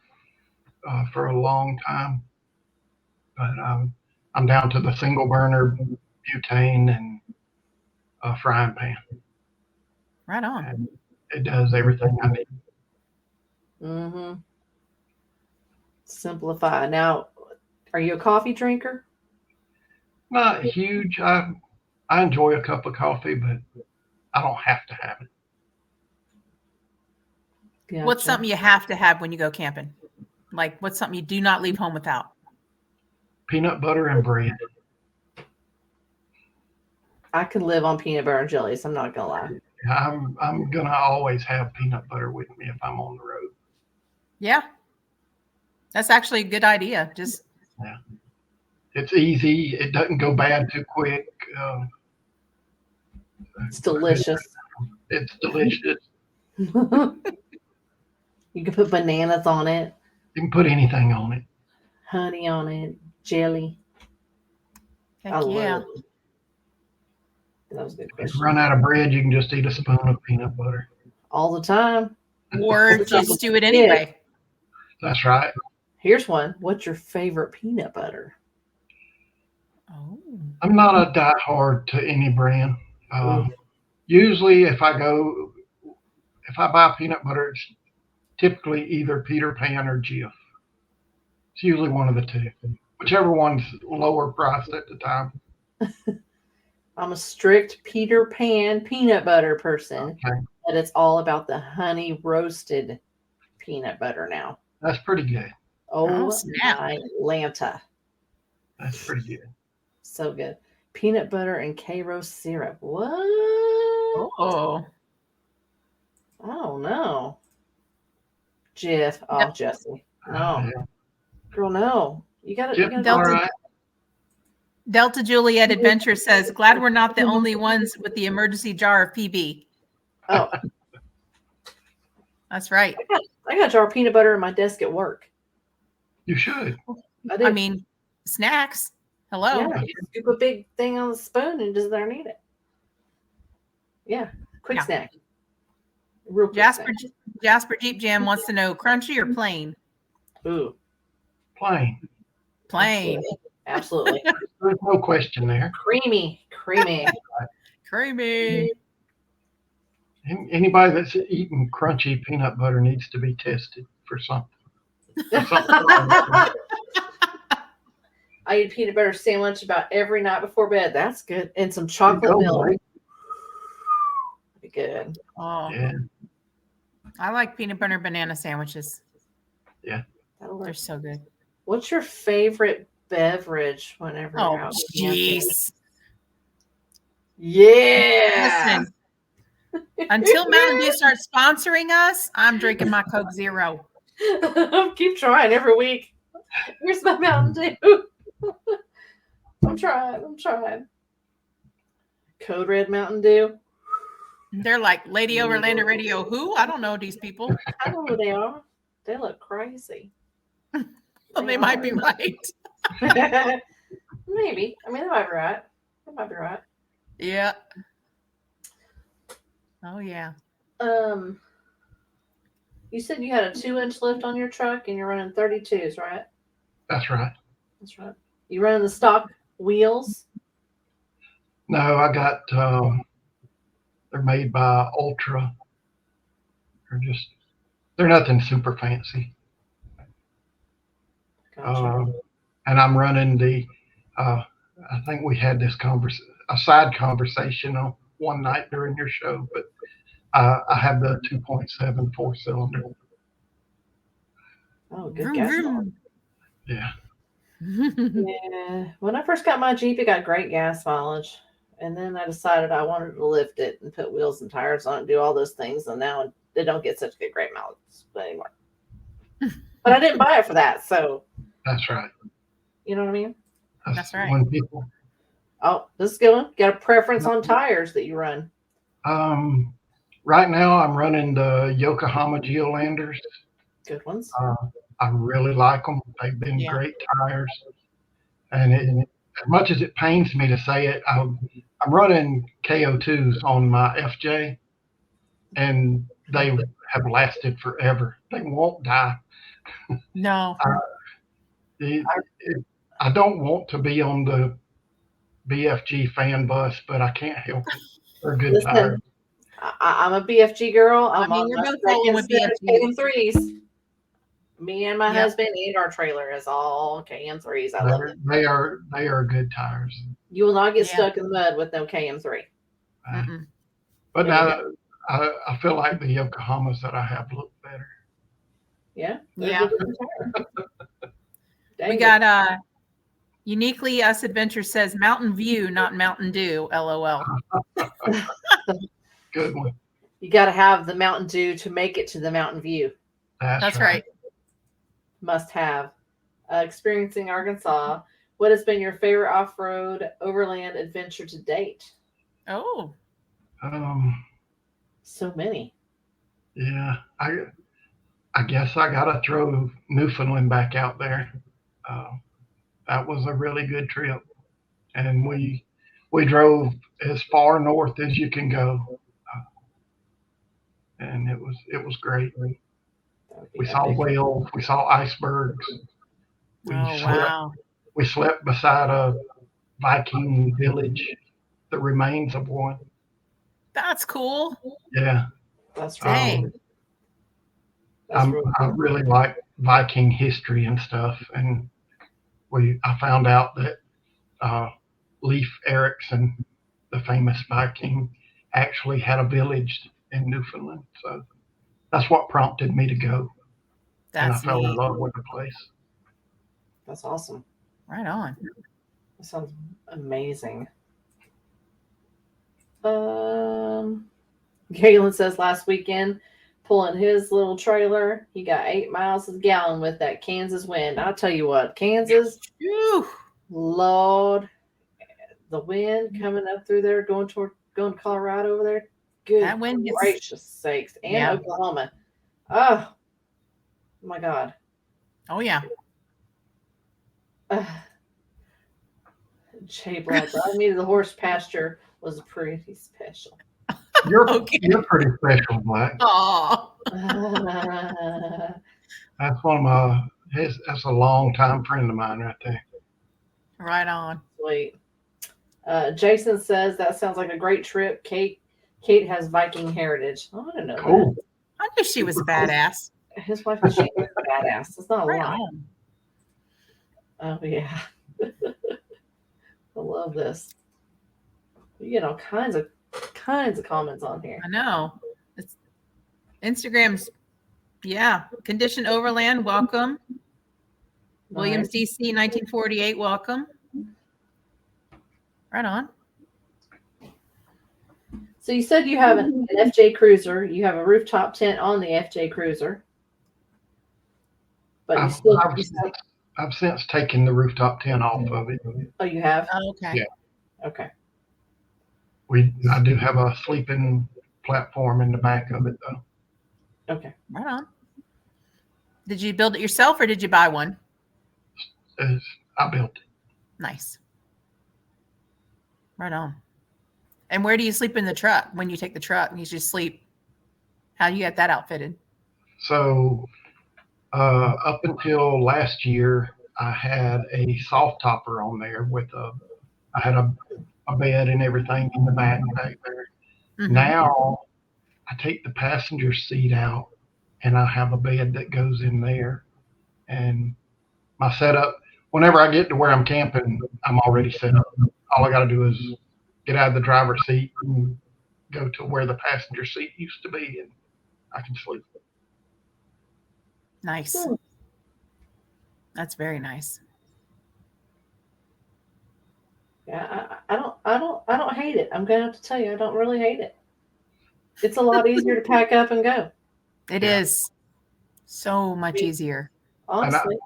for a long time, but I'm down to the single burner butane and a frying pan. Right on. And it does everything I need. Mm-hmm. Simplify. Now, are you a coffee drinker? Not huge. I enjoy a cup of coffee, but I don't have to have it. Gotcha. What's something you have to have when you go camping? Like, what's something you do not leave home without? Peanut butter and bread. I can live on peanut butter and jellies. I'm not gonna lie. I'm gonna always have peanut butter with me if I'm on the road. Yeah. That's actually a good idea. Just It's easy. It doesn't go bad too quick. It's delicious. It's delicious. You can put bananas on it, You can put anything on it. honey on it, jelly. heck I love yeah. it. That was a good If question. you run out of bread, you can just eat a spoon of peanut butter. All the time. Or just do it anyway. That's right. Here's one. What's your favorite peanut butter? Oh. I'm not a diehard to any brand. Usually, if I buy peanut butter, it's typically either Peter Pan or Jif. It's usually one of the two, whichever one's lower priced at the time. I'm a strict Peter Pan peanut butter person, Okay, but it's all about the honey roasted peanut butter now. that's pretty good. Oh, snap. my Lanta. That's pretty good. So good. Peanut butter and Karo syrup. What? Oh. I don't know. Jif. Oh, Yep. Jesse. No. Yeah. Girl, no. You gotta Jif is Delta- all right. Delta Juliet Adventure says, glad we're not the only ones with the emergency jar of PB. Oh, That's right. I got a jar of peanut butter in my desk at work. You should. I do. I mean, snacks. Hello. Yeah, you scoop a big thing on the spoon and just there need it. Yeah, quick Yeah. snack. Real quick Jasper Jeep Jam wants to know, crunchy or plain? snack. Ooh, Plain. Plain. absolutely. There's no question there. Creamy. Creamy. Anybody that's eating crunchy peanut butter needs to be tested for something. I eat a peanut butter sandwich about every night before bed. That's good. And some chocolate milk. Right? Be good. Oh, Yeah. I like peanut butter banana sandwiches. That'll work. They're so good. What's your favorite beverage whenever you're Oh, out camping? jeez. Yeah. Listen, until Mountain Dew starts sponsoring us, I'm drinking my Coke Zero. Keep trying every week. Here's my Mountain Dew. I'm trying. Code Red Mountain Dew. They're like, Lady Overlander Radio, who? I don't know these people. I know who they are. They look crazy. Well, they might be right. Maybe. I mean, they might be right. Yeah. Oh, yeah. You said you had a 2-inch lift on your truck and you're running 32s, right? That's right. That's right. You running the stock wheels? No, I got, they're made by Ultra. They're nothing super fancy. Gotcha. And I'm running I think we had this a side conversation on one night during your show, but I have the 2.7 4-cylinder. Oh, good gas mileage. Yeah. Yeah. When I first got my Jeep, it got great gas mileage. And then I decided I wanted to lift it and put wheels and tires on it and do all those things. And now they don't get such good great mileage anymore. But I didn't buy it for that. So That's right. you know what I mean? That's right. When people, Oh, this is good one. Got a preference on tires that you run? right now I'm running the Yokohama Geolanders. Good ones. I really like them. They've been Yeah. great tires. And as much as it pains me to say it, I'm running KO2s on my FJ, and they have lasted forever. They won't die. No. I don't want to be on the BFG fan bus, but I can't help it. They're good Listen, tires. I'm a BFG girl. I'm mean, on we're my both rolling with second set of BFGs. KM3s. Me and my Yep. husband and our trailer is all KM3s. I love it. They are good tires. You will not get Yeah. stuck in the mud with no KM3. Mm-mm. But There you now I feel like the Yokohamas that I have look better. Yeah. Yeah. Dang We it. got Uniquely Us Adventure says Mountain View, not Mountain Dew. LOL. Good one. You got to have the Mountain Dew to make it to the Mountain View. That's right. Must have. Experiencing Arkansas. What has been your favorite off-road overland adventure to date? Oh. So many. Yeah, I guess I gotta throw Newfoundland back out there. That was a really good trip, and we drove as far north as you can go, and it was great. We saw whales, we saw icebergs. Wow. We slept beside a Viking village, the remains of one. That's cool. Yeah. That's Dang. right. That's really I cool. really like Viking history and stuff, and I found out that Leif Erikson, the famous Viking, actually had a village in Newfoundland. So that's what prompted me to go, and I That's fell in neat. love with the place. That's awesome. Right on. That sounds amazing. Galen says last weekend, pulling his little trailer, he got 8 miles a gallon with that Kansas wind. I'll tell you what, Kansas, Whew. Lord, the wind coming up through there, going to Colorado over there. Good That wind gets- gracious sakes. And Yeah. Oklahoma. Oh my God. Oh yeah. Jay Black, I mean, the horse pasture was pretty special. You're Okay. you're pretty special, Black. Oh. That's one of my. That's a long time friend of mine right there. Right on. Sweet. Jason says that sounds like a great trip. Kate has Viking heritage. Oh, I didn't know Cool. I knew she was a badass. that. His wife is a badass. It's not a Right lie. on. Oh yeah. I love this. You get all kinds of comments on here. I know. It's Instagram's, yeah. Condition Overland, welcome. Williams Nice. DC 1948, welcome. Right on. So you said you have an FJ Cruiser. You have a rooftop tent on the FJ Cruiser. But I've since taken the rooftop tent off of it. oh, you have? Oh, okay. Yeah. Okay. I do have a sleeping platform in the back of it though. Okay. Right on. Did you build it yourself or did you buy one? I built it. Nice. Right on. And where do you sleep in the truck when you take the truck and you just sleep? How do you get that outfitted? So up until last year, I had a soft topper on there I had a bed and everything in the back there. Mhm. Now I take the passenger seat out and I have a bed that goes in there. And my setup, whenever I get to where I'm camping, I'm already set up. All I got to do is get out of the driver's seat and go to where the passenger seat used to be, and I can sleep. Nice. Cool. That's very nice. Yeah, I don't hate it. I'm gonna have to tell you, I don't really hate it. It's a lot easier to pack up and go. It Yeah. is so much easier. Honestly.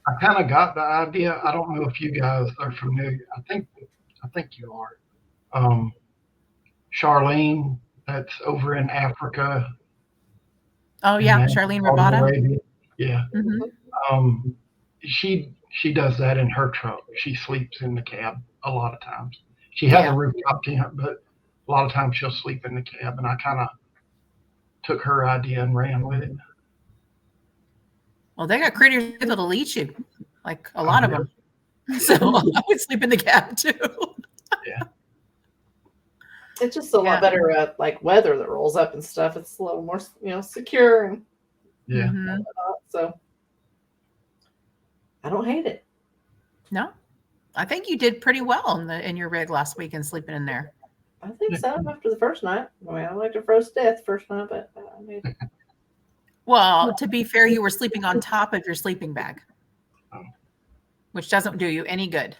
I kind of got the idea. I don't know if you guys are familiar. I think you are. Charlene, that's over in Africa. Oh yeah, and Charlene Saudi Rabata. Arabia. Yeah. Mhm. She does that in her truck. She sleeps in the cab a lot of times. She has Yeah. a rooftop tent, but a lot of times she'll sleep in the cab. And I kind of took her idea and ran with it. Well, they got critters that'll eat you, like a lot of yeah. them. So I would sleep in the cab too. It's just a lot better like weather that rolls up and stuff. It's a little more, secure and Yeah. Mhm. so I don't hate it. No, I think you did pretty well in your rig last week and sleeping in there. I think so. After the first night, I mean, I like to froze to death first night, but I mean, Well, to be fair, you were sleeping on top of your sleeping bag, Oh. which doesn't do you any good.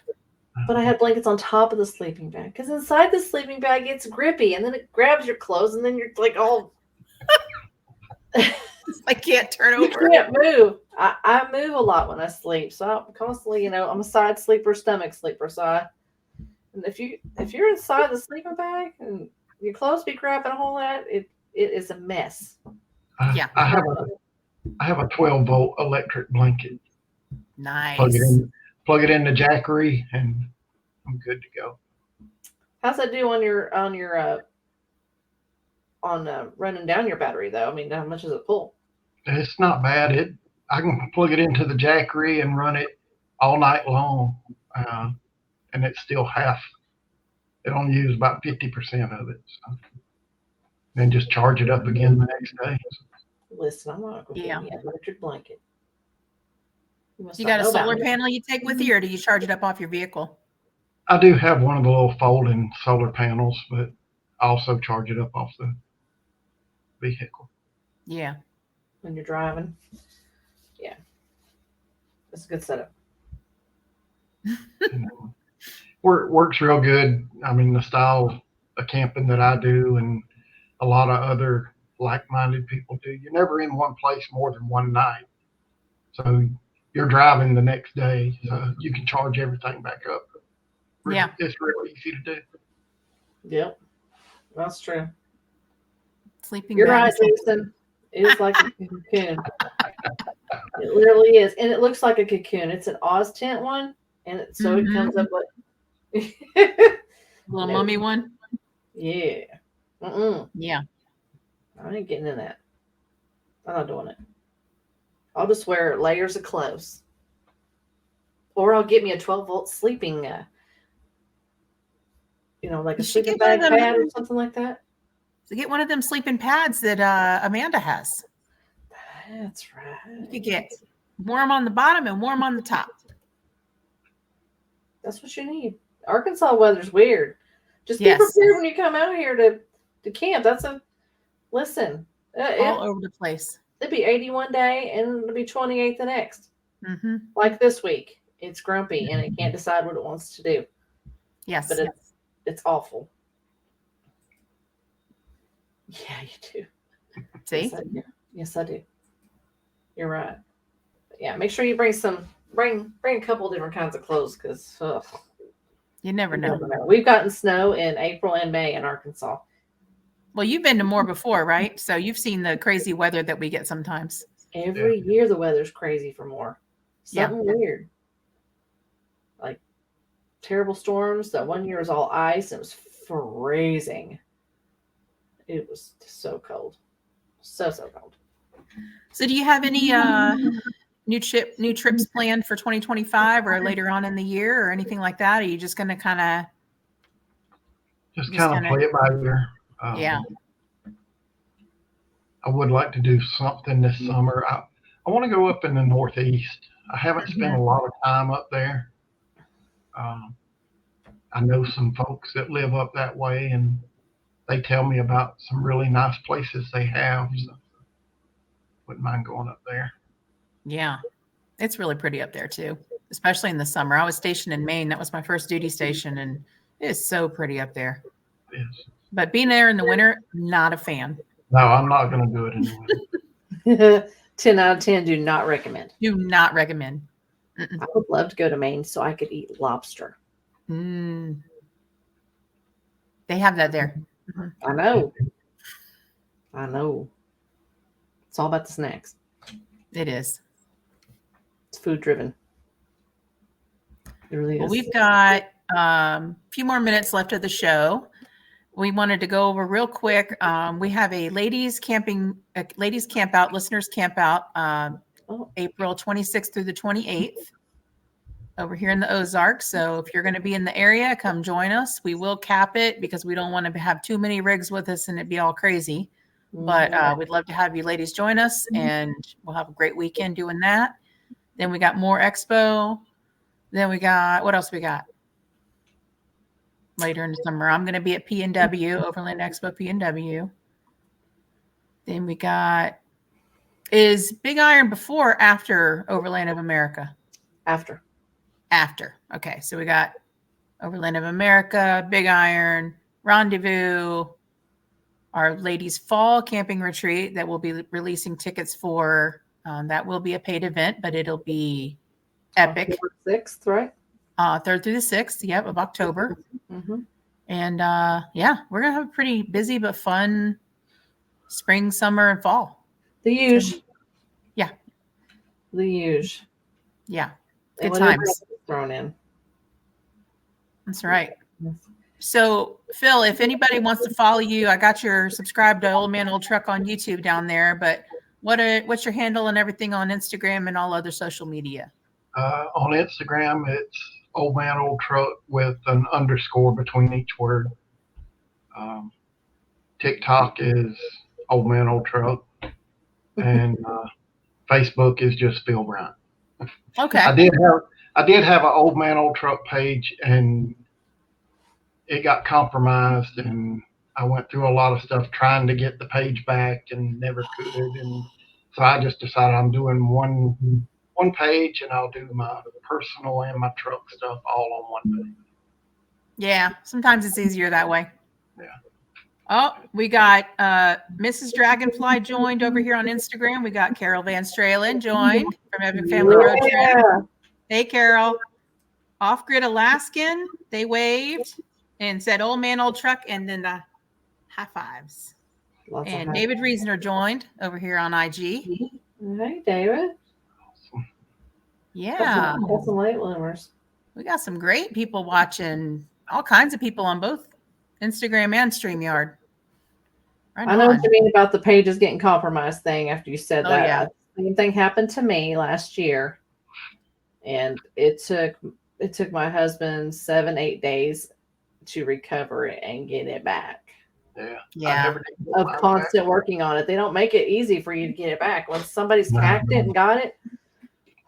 but I had blankets on top of the sleeping bag because inside the sleeping bag it's grippy, and then it grabs your clothes, and then you're like all I can't turn you over. can't move. I move a lot when I sleep, so I'm constantly, I'm a side sleeper, stomach sleeper. So and if you're inside the sleeping bag and your clothes be grabbing a whole lot, it is a mess. Yeah. I have a 12-volt electric blanket. Nice. Plug it in the Jackery, and I'm good to go. How's that do on running down your battery though? I mean, how much does it pull? It's not bad. I can plug it into the Jackery and run it all night long, and it's still half. It only uses about 50% of it. So. Then just charge it up again the next day. Listen, I'm not going to Yeah. get an electric blanket. You got a solar panel you take with you, or do you charge it up off your vehicle? I do have one of the little folding solar panels, but I also charge it up off the vehicle. Yeah. When you're driving. Yeah. That's a good setup. Works real good. I mean, the style of camping that I do and a lot of other like-minded people do, you're never in one place more than one night. So you're driving the next day, so you can charge everything back up. Yeah. It's real easy to do. Yep, that's true. Sleeping You're bag right, is like- Jason. It is like a cocoon. It literally is, and it looks like a cocoon. It's an Oz tent one, and it comes up like little No. mummy one. Yeah. Mm-mm. Yeah. I ain't getting in that. I'm not doing it. I'll just wear layers of clothes, or I'll get me a 12-volt sleeping, like a You should sleeping get one of bag them. pad or something like that. So get one of them sleeping pads that Amanda has. That's right. You could get warm on the bottom and warm on the top. That's what you need. Arkansas weather's weird. Just be Yes. prepared when you come out here to camp. Listen. All over the place. It'd be 81 day and it'll be 28 the next. Mm-hmm. Like this week, it's grumpy and it can't decide what it wants to do. Yes. But it's awful. Yeah, you do. See? Yes, I do. You're right. But yeah, make sure you bring a couple different kinds of clothes because You never know. We've gotten snow in April and May in Arkansas. Well, you've been to more before, right? So you've seen the crazy weather that we get sometimes. Every year the weather's crazy for more. Something weird. Like terrible storms. That one year was all ice. It was freezing. It was so cold. So cold. So do you have any new trips planned for 2025 or later on in the year or anything like that? Are you just going to kind of play it by ear? Yeah. I would like to do something this summer. I want to go up in the Northeast. I haven't spent a lot of time up there. I know some folks that live up that way, and they tell me about some really nice places they have. So wouldn't mind going up there. Yeah. It's really pretty up there too, especially in the summer. I was stationed in Maine. That was my first duty station, and it is so pretty up there. Yes. But being there in the winter, not a fan. No, I'm not going to do it anyway. 10 out of 10 do not recommend. Do not recommend. I would love to go to Maine so I could eat lobster. They have that there. I know. It's all about the snacks. It is. It's food driven. It really is. Well, we've got a few more minutes left of the show. We wanted to go over real quick. We have a ladies camp out, listeners camp out, April 26th through the 28th over here in the Ozarks. So if you're going to be in the area, come join us. We will cap it because we don't want to have too many rigs with us and it'd be all crazy. But we'd love to have you ladies join us, and we'll have a great weekend doing that. Then we got more expo. Then we got, what else we got? Later in the summer, I'm going to be at P&W, Overland Expo P&W. Then we got, is Big Iron before or after Overland of America? After. Okay, so we got Overland of America, Big Iron, Rendezvous, our ladies' fall camping retreat that we'll be releasing tickets for. That will be a paid event, but it'll be epic. October 6th, right? 3rd through the 6th, of October. Mm-hmm. And we're going to have a pretty busy but fun spring, summer, and fall. The huge. Yeah. The huge. Yeah. And Good times. Thrown in. That's right. Yes. So, Phil, if anybody wants to follow you, I got your subscribe to Old Man Old Truck on YouTube down there, but what's your handle and everything on Instagram and all other social media? On Instagram, it's Old Man Old Truck with an underscore between each word. TikTok is Old Man Old Truck, and Facebook is just Phil Bryant. Okay. I did have an Old Man Old Truck page, and it got compromised, and I went through a lot of stuff trying to get the page back and never could. And so I just decided I'm doing one page, and I'll do my personal and my truck stuff all on one page. Yeah, sometimes it's easier that way. Yeah. Oh, we got Mrs. Dragonfly joined over here on Instagram. We got Carol Van Stralen joined from Epic Family Road Trip. Hey, Carol. Off-Grid Alaskan, they waved and said old man, old truck, and then the high fives. Lots of And high David fives. Reasoner joined over here on IG. Hey, David. Yeah. Got some late bloomers. We got some great people watching. All kinds of people on both Instagram and StreamYard. Right I know on. what you mean about the pages getting compromised thing after you said Oh, that. yeah. Same thing happened to me last year. And it took my husband 7-8 days to recover it and get it back. Yeah. Yeah. I never did get Of mine constant working on it. They don't make it easy for you to get it back. When somebody's No. hacked it and got it,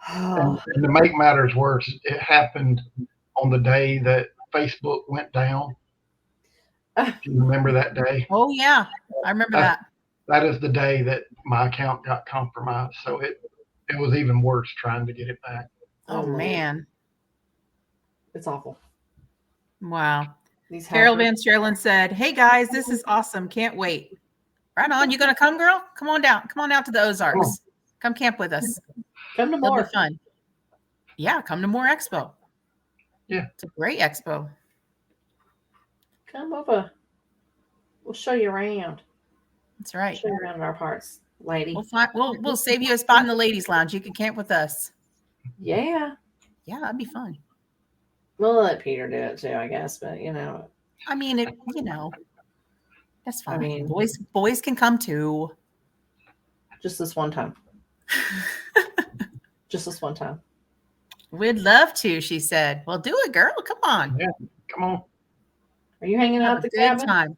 And to make matters worse, it happened on the day that Facebook went down. Do you remember that day? Oh, yeah. I remember that. That is the day that my account got compromised. So it was even worse trying to get it back. Oh, man. It's awful. Wow. These Carol hackers. Van Sterlin said, hey, guys, this is awesome. Can't wait. Right on. You going to come, girl? Come on down. Come on out to the Ozarks. Come camp with us. Come to It'll more. be fun. Yeah, come to More Expo. Yeah. It's a great expo. Come over. We'll show you around. That's right. Show you around our parts, lady. We'll save you a spot in the ladies' lounge. You can camp with us. Yeah. Yeah, that'd be fun. We'll let Peter do it too, I guess. But I mean, that's fine. I mean- boys can come too. just this one time. Just this one time. We'd love to, she said. Well, do it, girl. Come on. Yeah. Come on. Are you hanging out Have at a the good cabin? time.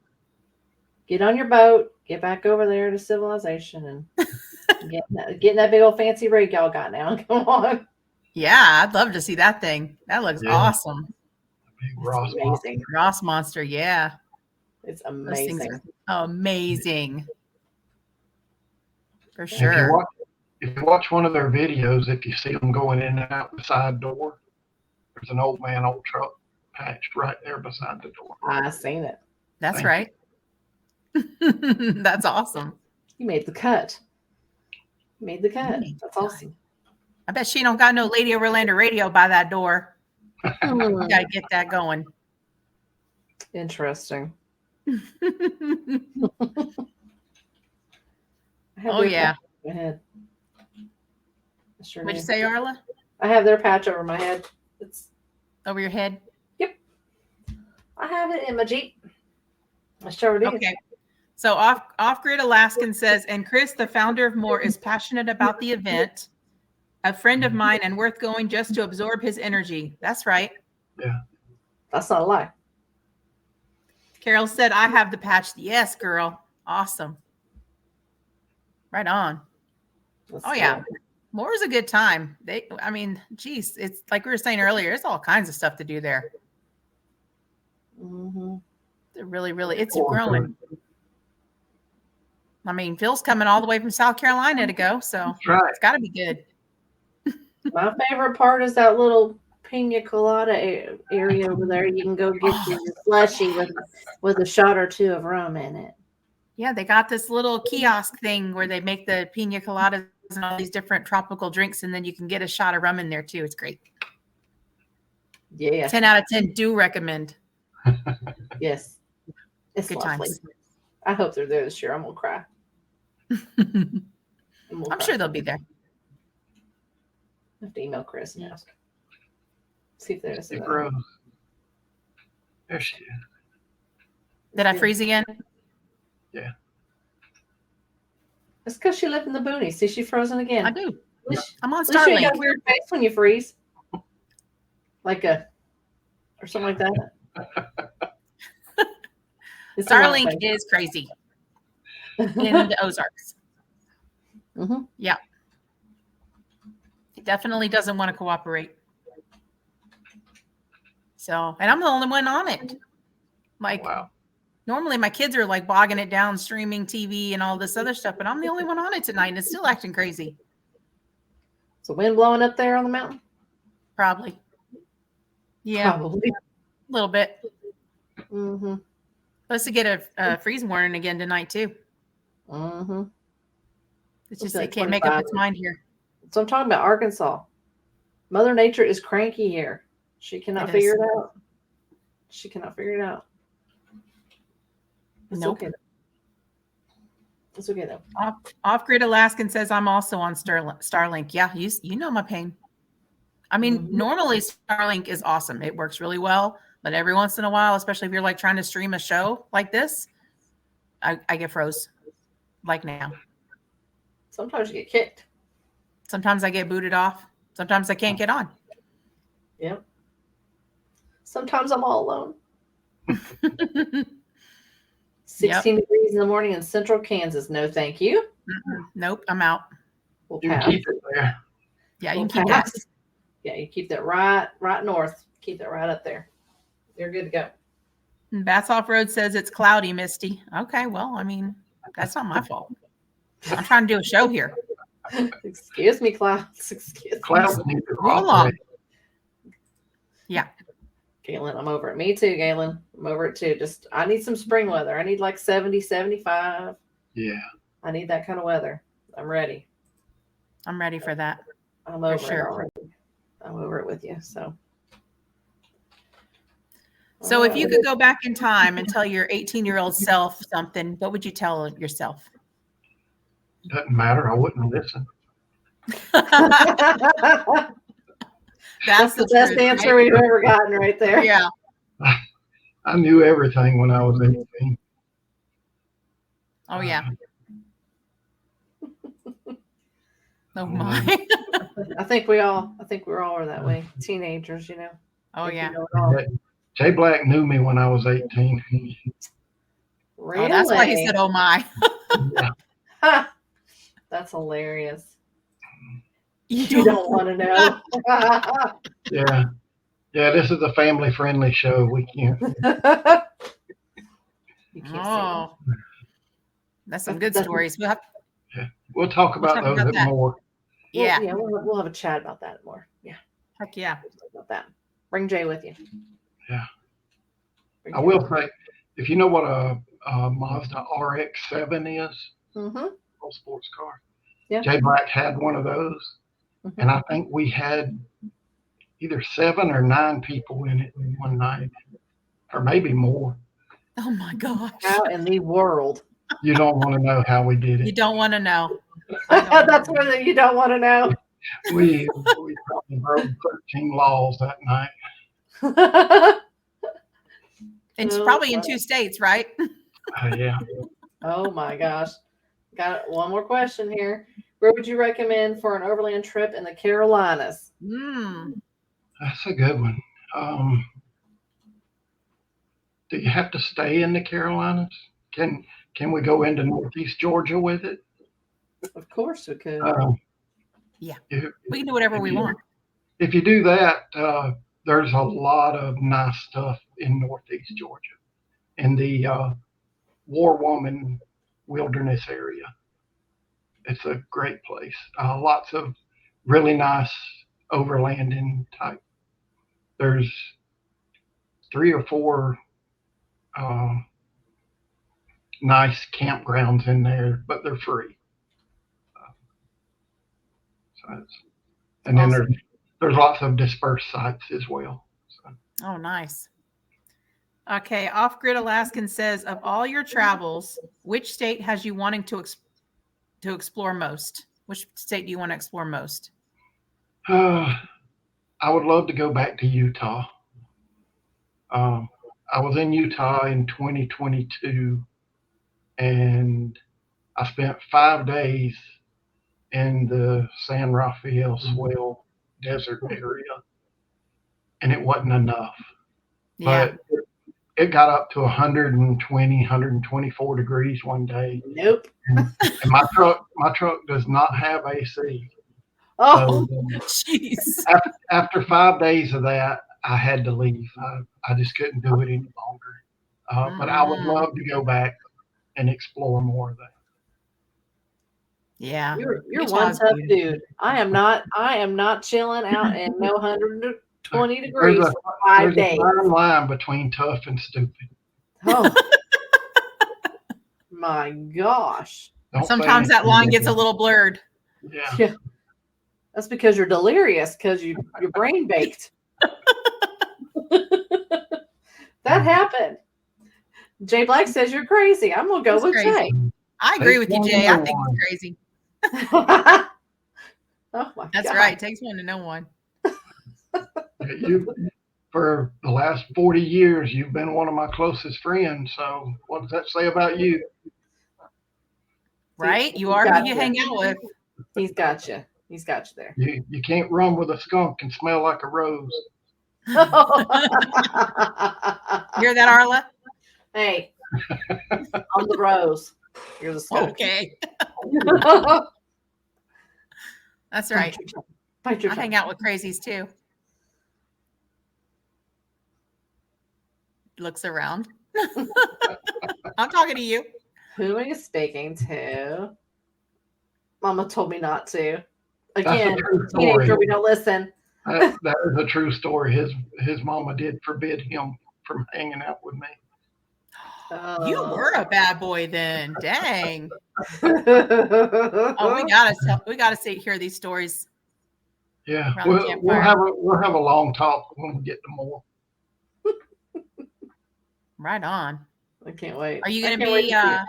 Get on your boat. Get back over there to civilization and get in that big old fancy rig y'all got now. Come on. Yeah, I'd love to see that thing. That looks Yeah. awesome. Big It's Ross amazing. Ross Monster, yeah. It's Those things amazing. are amazing. For If you sure. watch one of their videos, if you see them going in and out the side door, there's an old man, old truck patched right there beside the door. I seen it. That's Thank right. That's awesome. You made the cut. You made the cut. made the That's cut. awesome. I bet she don't got no Lady Overlander radio by that door. Hmm. You gotta get that going. Interesting. I have Oh, their yeah. patch over my head. I sure What'd do. you say, Arla? I have their patch over my head. It's Over your head? I have it in my Jeep. I sure do. Okay. So Off-Grid Alaskan says, and Chris, the founder of More, is passionate about the event. A friend of mine and worth going just to absorb his energy. That's right. That's not a lie. Carol said, I have the patch. Yes, girl. Awesome. Right on. That's Oh, yeah. cool. More is a good time. Geez, it's like we were saying earlier, there's all kinds of stuff to do there. Mhm. It really, it's growing. I mean, Phil's coming all the way from South Carolina to go, so That's right. it's got to be good. My favorite part is that little pina colada area over there. You can go get your slushy with a shot or two of rum in it. Yeah, they got this little kiosk thing where they make the pina coladas and all these different tropical drinks, and then you can get a shot of rum in there too. It's great. Yeah. 10 out of 10 do recommend. Yes. It's Good lovely. times. I hope they're there this year. I'm gonna cry. I'm sure they'll be there. I have to email Chris and ask. See if they're It grows. There she is. Did I freeze again? It's because she lived in the boonies. See, she frozen again. I do. At least I'm on you got a Starlink. weird face when you freeze. Or something like that. It's a lot of Starlink things. is crazy in the Ozarks. Mhm. Yeah. It definitely doesn't want to cooperate. So, and I'm the only one on it. Like, Wow. normally my kids are like bogging it down, streaming TV and all this other stuff, but I'm the only one on it tonight and it's still acting crazy. Is the wind blowing up there on the mountain? Probably. Yeah, Probably. a little bit. Mm-hmm. Supposed to get a freeze warning again tonight too. Mm-hmm. It's just Looks it like can't make up 25. its mind here. So I'm talking about Arkansas. Mother Nature is cranky here. She cannot It figure is. it out. She cannot figure it out. She cannot figure it out. It's Nope. okay. It's okay though. Off-Grid Alaskan says I'm also on Starlink. Yeah, you know my pain. I mean, normally Starlink is awesome. It works really well, but every once in a while, especially if you're like trying to stream a show like this, I get froze. Like now. Sometimes you get kicked. Sometimes I get booted off. Sometimes I can't get on. Yep. Sometimes I'm all alone. 16 degrees in the morning in central Kansas. No, thank you. Nope, I'm out. We'll You pass. keep it there. Yeah, you We'll can keep that. pass. Yeah, you keep that right north. Keep that right up there. You're good to go. And Bats Off Road says it's cloudy, Misty. Okay, well, I mean, that's not my fault. I'm trying to do a show here. Excuse me, clouds. Excuse me. Clouds need to Move along. cooperate. Yeah. Galen, I'm over it. Me too, Galen. I'm over it too. Just, I need some spring weather. I need like 70, 75. Yeah. I need that kind of weather. I'm ready. I'm ready for that. I'm over sure. it already. I'm over it with you. So If you could go back in time and tell your 18-year-old self something, what would you tell yourself? Doesn't matter. I wouldn't listen. That's the best truth, answer right? we've ever gotten right there. Yeah. I knew everything when I was 18. Oh, yeah. Oh, my. I think we all are that way. Teenagers, you know. Oh, yeah. Jay Black knew me when I was 18. Really? Oh, that's why he said, oh, my. Yeah. That's hilarious. You don't want to know. Yeah. Yeah, this is a family-friendly show. We can't. You can't say that. That's some good stories. We'll talk about talk those about a bit that. more. Yeah. We'll have a chat about that more. Yeah. Heck yeah. We'll talk about that. Bring Jay with you. Yeah. Bring I Jay will with you. say, if you know what a Mazda RX-7 is, Mhm. old sports car, Yeah. Jay Black had one of those, Mhm. and I think we had either 7 or 9 people in it one night, or maybe more. Oh, my gosh. How in the world? You don't want to know how we did You it. don't want to know. That's one that you don't want to know. We probably broke 13 laws that night. It's Oh, probably in wow. 2 states, right? Yeah. Oh my gosh. Got one more question here. Where would you recommend for an overland trip in the Carolinas? That's a good one. Do you have to stay in the Carolinas? Can we go into Northeast Georgia with it? Of course we could. Yeah. If We can do whatever we want. you do that, there's a lot of nice stuff in Northeast Georgia, in the War Woman Wilderness area. It's a great place. Lots of really nice overlanding type. There's 3 or 4 nice campgrounds in there, but they're free. And then Awesome. there's lots of dispersed sites as well. So. Oh, nice. Okay. Off Grid Alaskan says, of all your travels, which state has you wanting to explore most? Which state do you want to explore most? I would love to go back to Utah. I was in Utah in 2022, and I spent 5 days in the San Rafael Swell Desert area, and it wasn't enough. Yeah. But it got up to 120, 124 degrees one day. Nope. And my truck does not have AC. Oh, So, Jeez. after 5 days of that, I had to leave. I just couldn't do it any longer. But I would love to go back and explore more of that. Yeah. you're Utah's one tough beautiful. dude. I am not chilling out in no 120 degrees There's for 5 There's days. a fine line between tough and stupid. Oh my gosh. Don't say Sometimes that anything line gets a negative. little blurred. Yeah. Yeah. That's because you're delirious because you're brain baked. That happened. Jay Black says you're crazy. I'm gonna go He's with crazy. Jay. I agree Takes with you, one to Jay. know I think one. it's crazy. Oh my That's God. right. Takes one to know one. You, for the last 40 years, you've been one of my closest friends. So what does that say about you? Right? He's You are got who you you. hang out with. He's got you. He's got you there. You can't run with a skunk and smell like a rose. Hear that, Arla? Hey, on the rose. You're the skunk. Okay. That's right. Bite your I hang out with crazies too. Looks around. I'm talking to you. Who are you speaking to? Mama told me not to. That's a Again, true teenager, story. we don't listen. That is a true story. His mama did forbid him from hanging out with me. You were a bad boy then. Dang. Oh, Oh, we gotta hear these stories. Yeah, Around the campfire. we'll have a long talk when we get to more. Right on. I can't wait. Are you I gonna can't wait be to see it.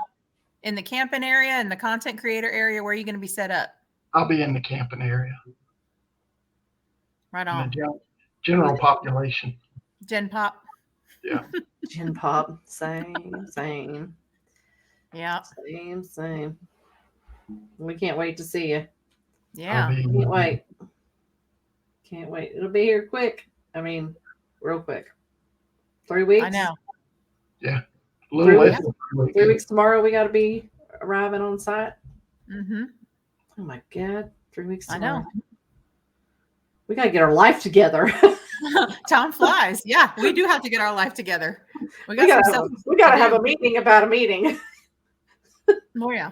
in the camping area, in the content creator area? Where are you gonna be set up? I'll be in the camping area. Right In on. the general population. Gen Pop. Yeah. Gin pop. Same. Yeah. Same. We can't wait to see you. Yeah. Can't wait. Can't wait. It'll be here quick. I mean, real quick. 3 weeks. I know. Yeah. A little less than 3 weeks tomorrow. We got to be arriving on site. Mm-hmm. Oh my God. 3 weeks I tomorrow. know. We got to get our life together. Time flies. Yeah, we do have to get our life together. We we got to have a meeting about a meeting. Oh, yeah.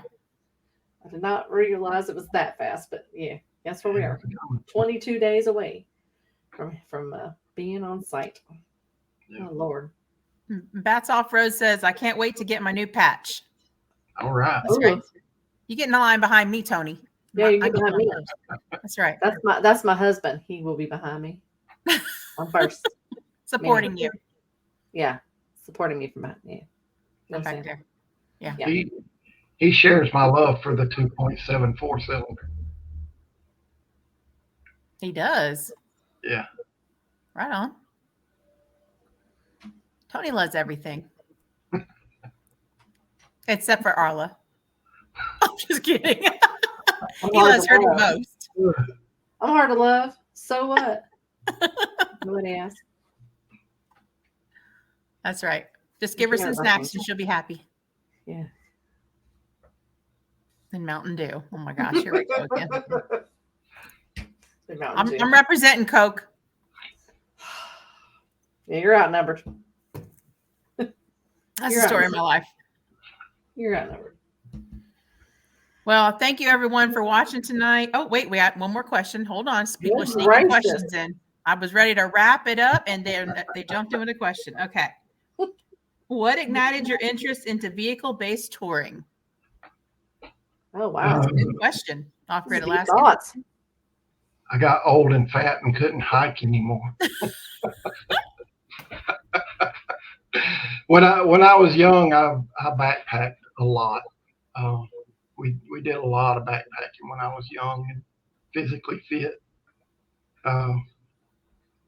I did not realize it was that fast, but yeah, that's where we are. 22 days away from being on site. Yeah. Oh Lord. Bats Off Road says, I can't wait to get my new patch. All right. That's right. You get in the line behind me, Tony. Yeah, you get behind me. That's right. That's my husband. He will be behind me. I'm first. Supporting you. Yeah. Supporting me from behind. Yeah. You know what I'm Back saying? there. Yeah. He shares my love for the 2.74 cylinder. He does. Yeah. Right on. Tony loves everything. Except for Arla. I'm just kidding. He loves her the most. I'm hard to love. So what? Nobody asked. That's right. Just give her some snacks and she'll be happy. Yeah. And Mountain Dew. Oh my gosh, here we go again. I'm I'm representing Coke. Yeah, you're outnumbered. That's the story of my life. You're outnumbered. Well, thank you everyone for watching tonight. Oh, wait, we had one more question. Hold on. People are sneaking questions in. I was ready to wrap it up and they jumped in with a question. Okay. What ignited your interest into vehicle-based touring? Oh, wow. That's a good question. Off-grid Alaska. Thoughts. I got old and fat and couldn't hike anymore. When I was young, I backpacked a lot. We did a lot of backpacking when I was young and physically fit.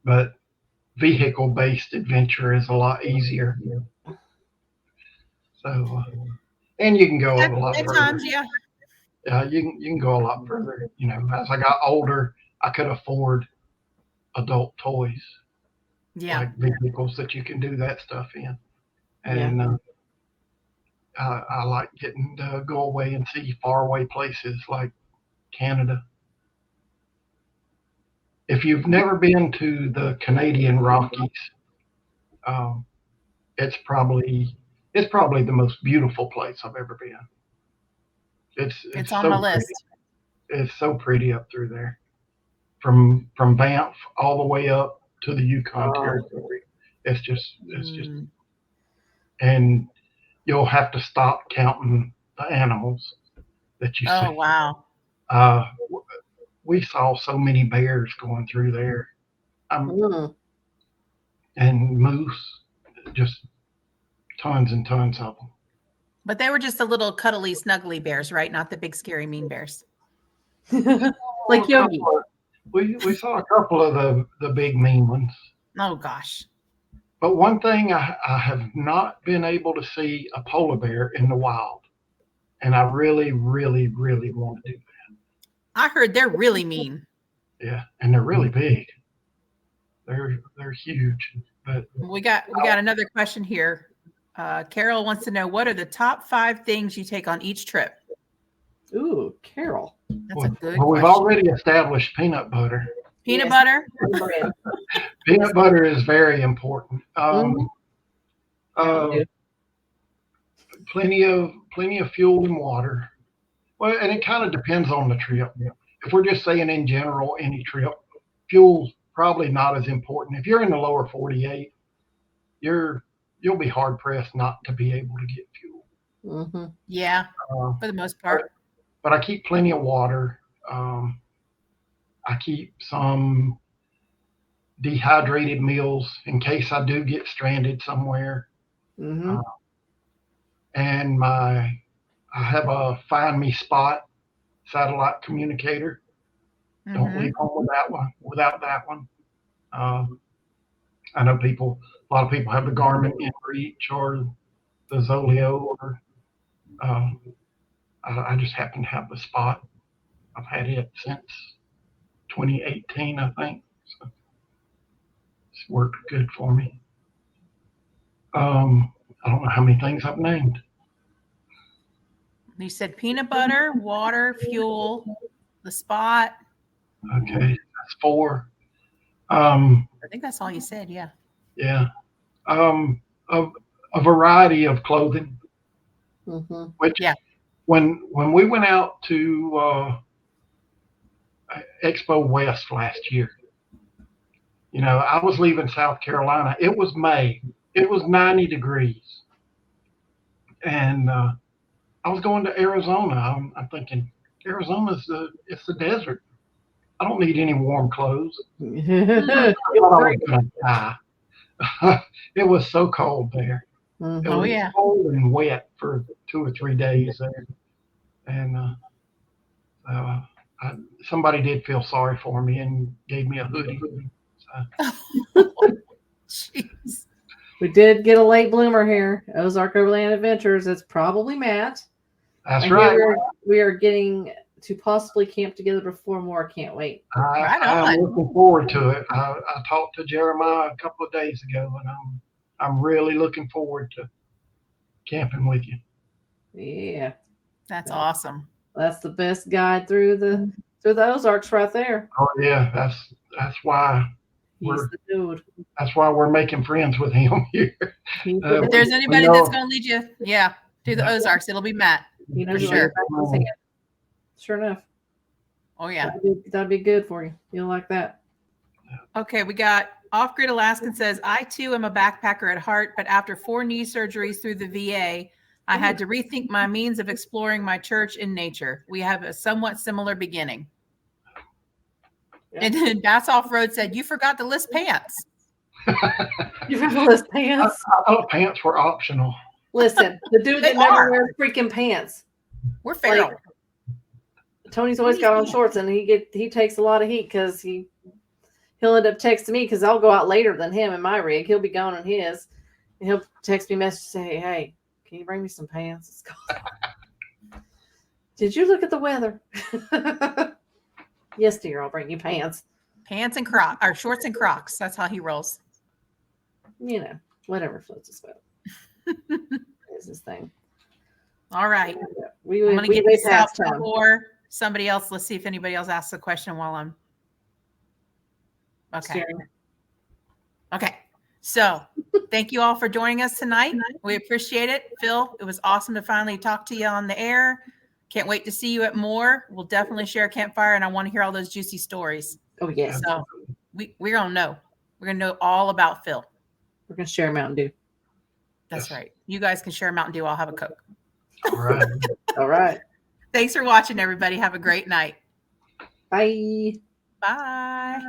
But vehicle-based adventure is a lot easier. So, and you can go a lot further. Times, yeah. You can go a lot further. You know, as I got older, I could afford adult toys. Yeah. Like vehicles that you can do that stuff in. And I like getting to go away and see faraway places like Canada. If you've never been to the Canadian Rockies, it's probably the most beautiful place I've ever been. It's on so my list. It's so pretty up through there, from Banff all the way up to the Yukon Territory. It's just, and you'll have to stop counting the animals that you see. Oh, wow. We saw so many bears going through there. and moose, just tons and tons of them. But they were just the little cuddly, snuggly bears, right? Not the big, scary, mean bears. Like Yogi. We saw a couple of the big mean ones. Oh, gosh. But one thing, I have not been able to see a polar bear in the wild. And I really, really, really want to do that. I heard they're really mean. Yeah, and they're really big. They're huge. But We got another question here. Carol wants to know, what are the top 5 things you take on each trip? Ooh, Carol. That's a good we've question. already established peanut butter. Peanut butter? Bread. Peanut butter is very important. Plenty of fuel and water. Well, and it kind of depends on the trip. If we're just saying in general, any trip, fuel's probably not as important. If you're in the lower 48, you'll be hard pressed not to be able to get fuel. Mm-hmm. Yeah, for the most part. But I keep plenty of water. I keep some dehydrated meals in case I do get stranded somewhere. Mm-hmm. And I have a Find Me Spot satellite communicator. Don't leave home without that one. I know a lot of people have the Garmin InReach or the Zoleo, or I just happen to have the Spot. I've had it since 2018, I think. So it's worked good for me. I don't know how many things I've named. You said peanut butter, water, fuel, the Spot. Okay, that's 4. I think that's all you said. Yeah. Yeah. A variety of clothing. Mm-hmm. Which, yeah. When we went out to Expo West last year, I was leaving South Carolina. It was May. It was 90 degrees, and I was going to Arizona. I'm thinking, Arizona's it's the desert. I don't need any warm clothes. I thought I was gonna die. It was so cold there. Mm-hmm. It was cold and wet for 2 or 3 days there, and somebody did feel sorry for me and gave me a hoodie. So. Jeez. We did get a late bloomer here. Ozark Overland Adventures. It's probably Matt. That's and right. We are getting to possibly camp together before more. Can't wait. I'm looking forward to it. I talked to Jeremiah a couple of days ago, and I'm really looking forward to camping with you. Yeah, that's awesome. That's the best guide through the Ozarks right there. Oh yeah, that's why he's the dude. That's why we're making friends with him here. If there's anybody that's going to lead you, through the Ozarks, it'll be Matt. You know, for sure. Sure enough. Oh yeah, that'd be good for you. You'll like that. Okay, we got Off Grid Alaskan says, I too am a backpacker at heart, but after 4 knee surgeries through the VA, I had to rethink my means of exploring my church in nature. We have a somewhat similar beginning. Yeah. And then Bass Off Road said, you forgot to list pants. You forgot to list pants? I thought pants were optional. Listen, the dude that never wears freaking pants. We're feral. Like, Tony's always got on shorts, and he takes a lot of heat because he'll end up texting me because I'll go out later than him in my rig. He'll be gone in his, and he'll text me a message say, hey, can you bring me some pants? It's cold. Did you look at the weather? Yes, dear, I'll bring you pants. Pants and Crocs, or shorts and Crocs. That's how he rolls. You know, whatever floats his boat. Is his thing. All right. I'm going to get this out before somebody else. Let's see if anybody else asks a question while I'm. Okay. Okay. So thank you all for joining us tonight. We appreciate it. Phil, it was awesome to finally talk to you on the air. Can't wait to see you at more. We'll definitely share a campfire, and I want to hear all those juicy stories. Oh, yes. So we're going to know. We're going to know all about Phil. We're going to share Mountain Dew. That's right. You guys can share Mountain Dew. I'll have a Coke. All right. All right. Thanks for watching, everybody. Have a great night. Bye. Bye.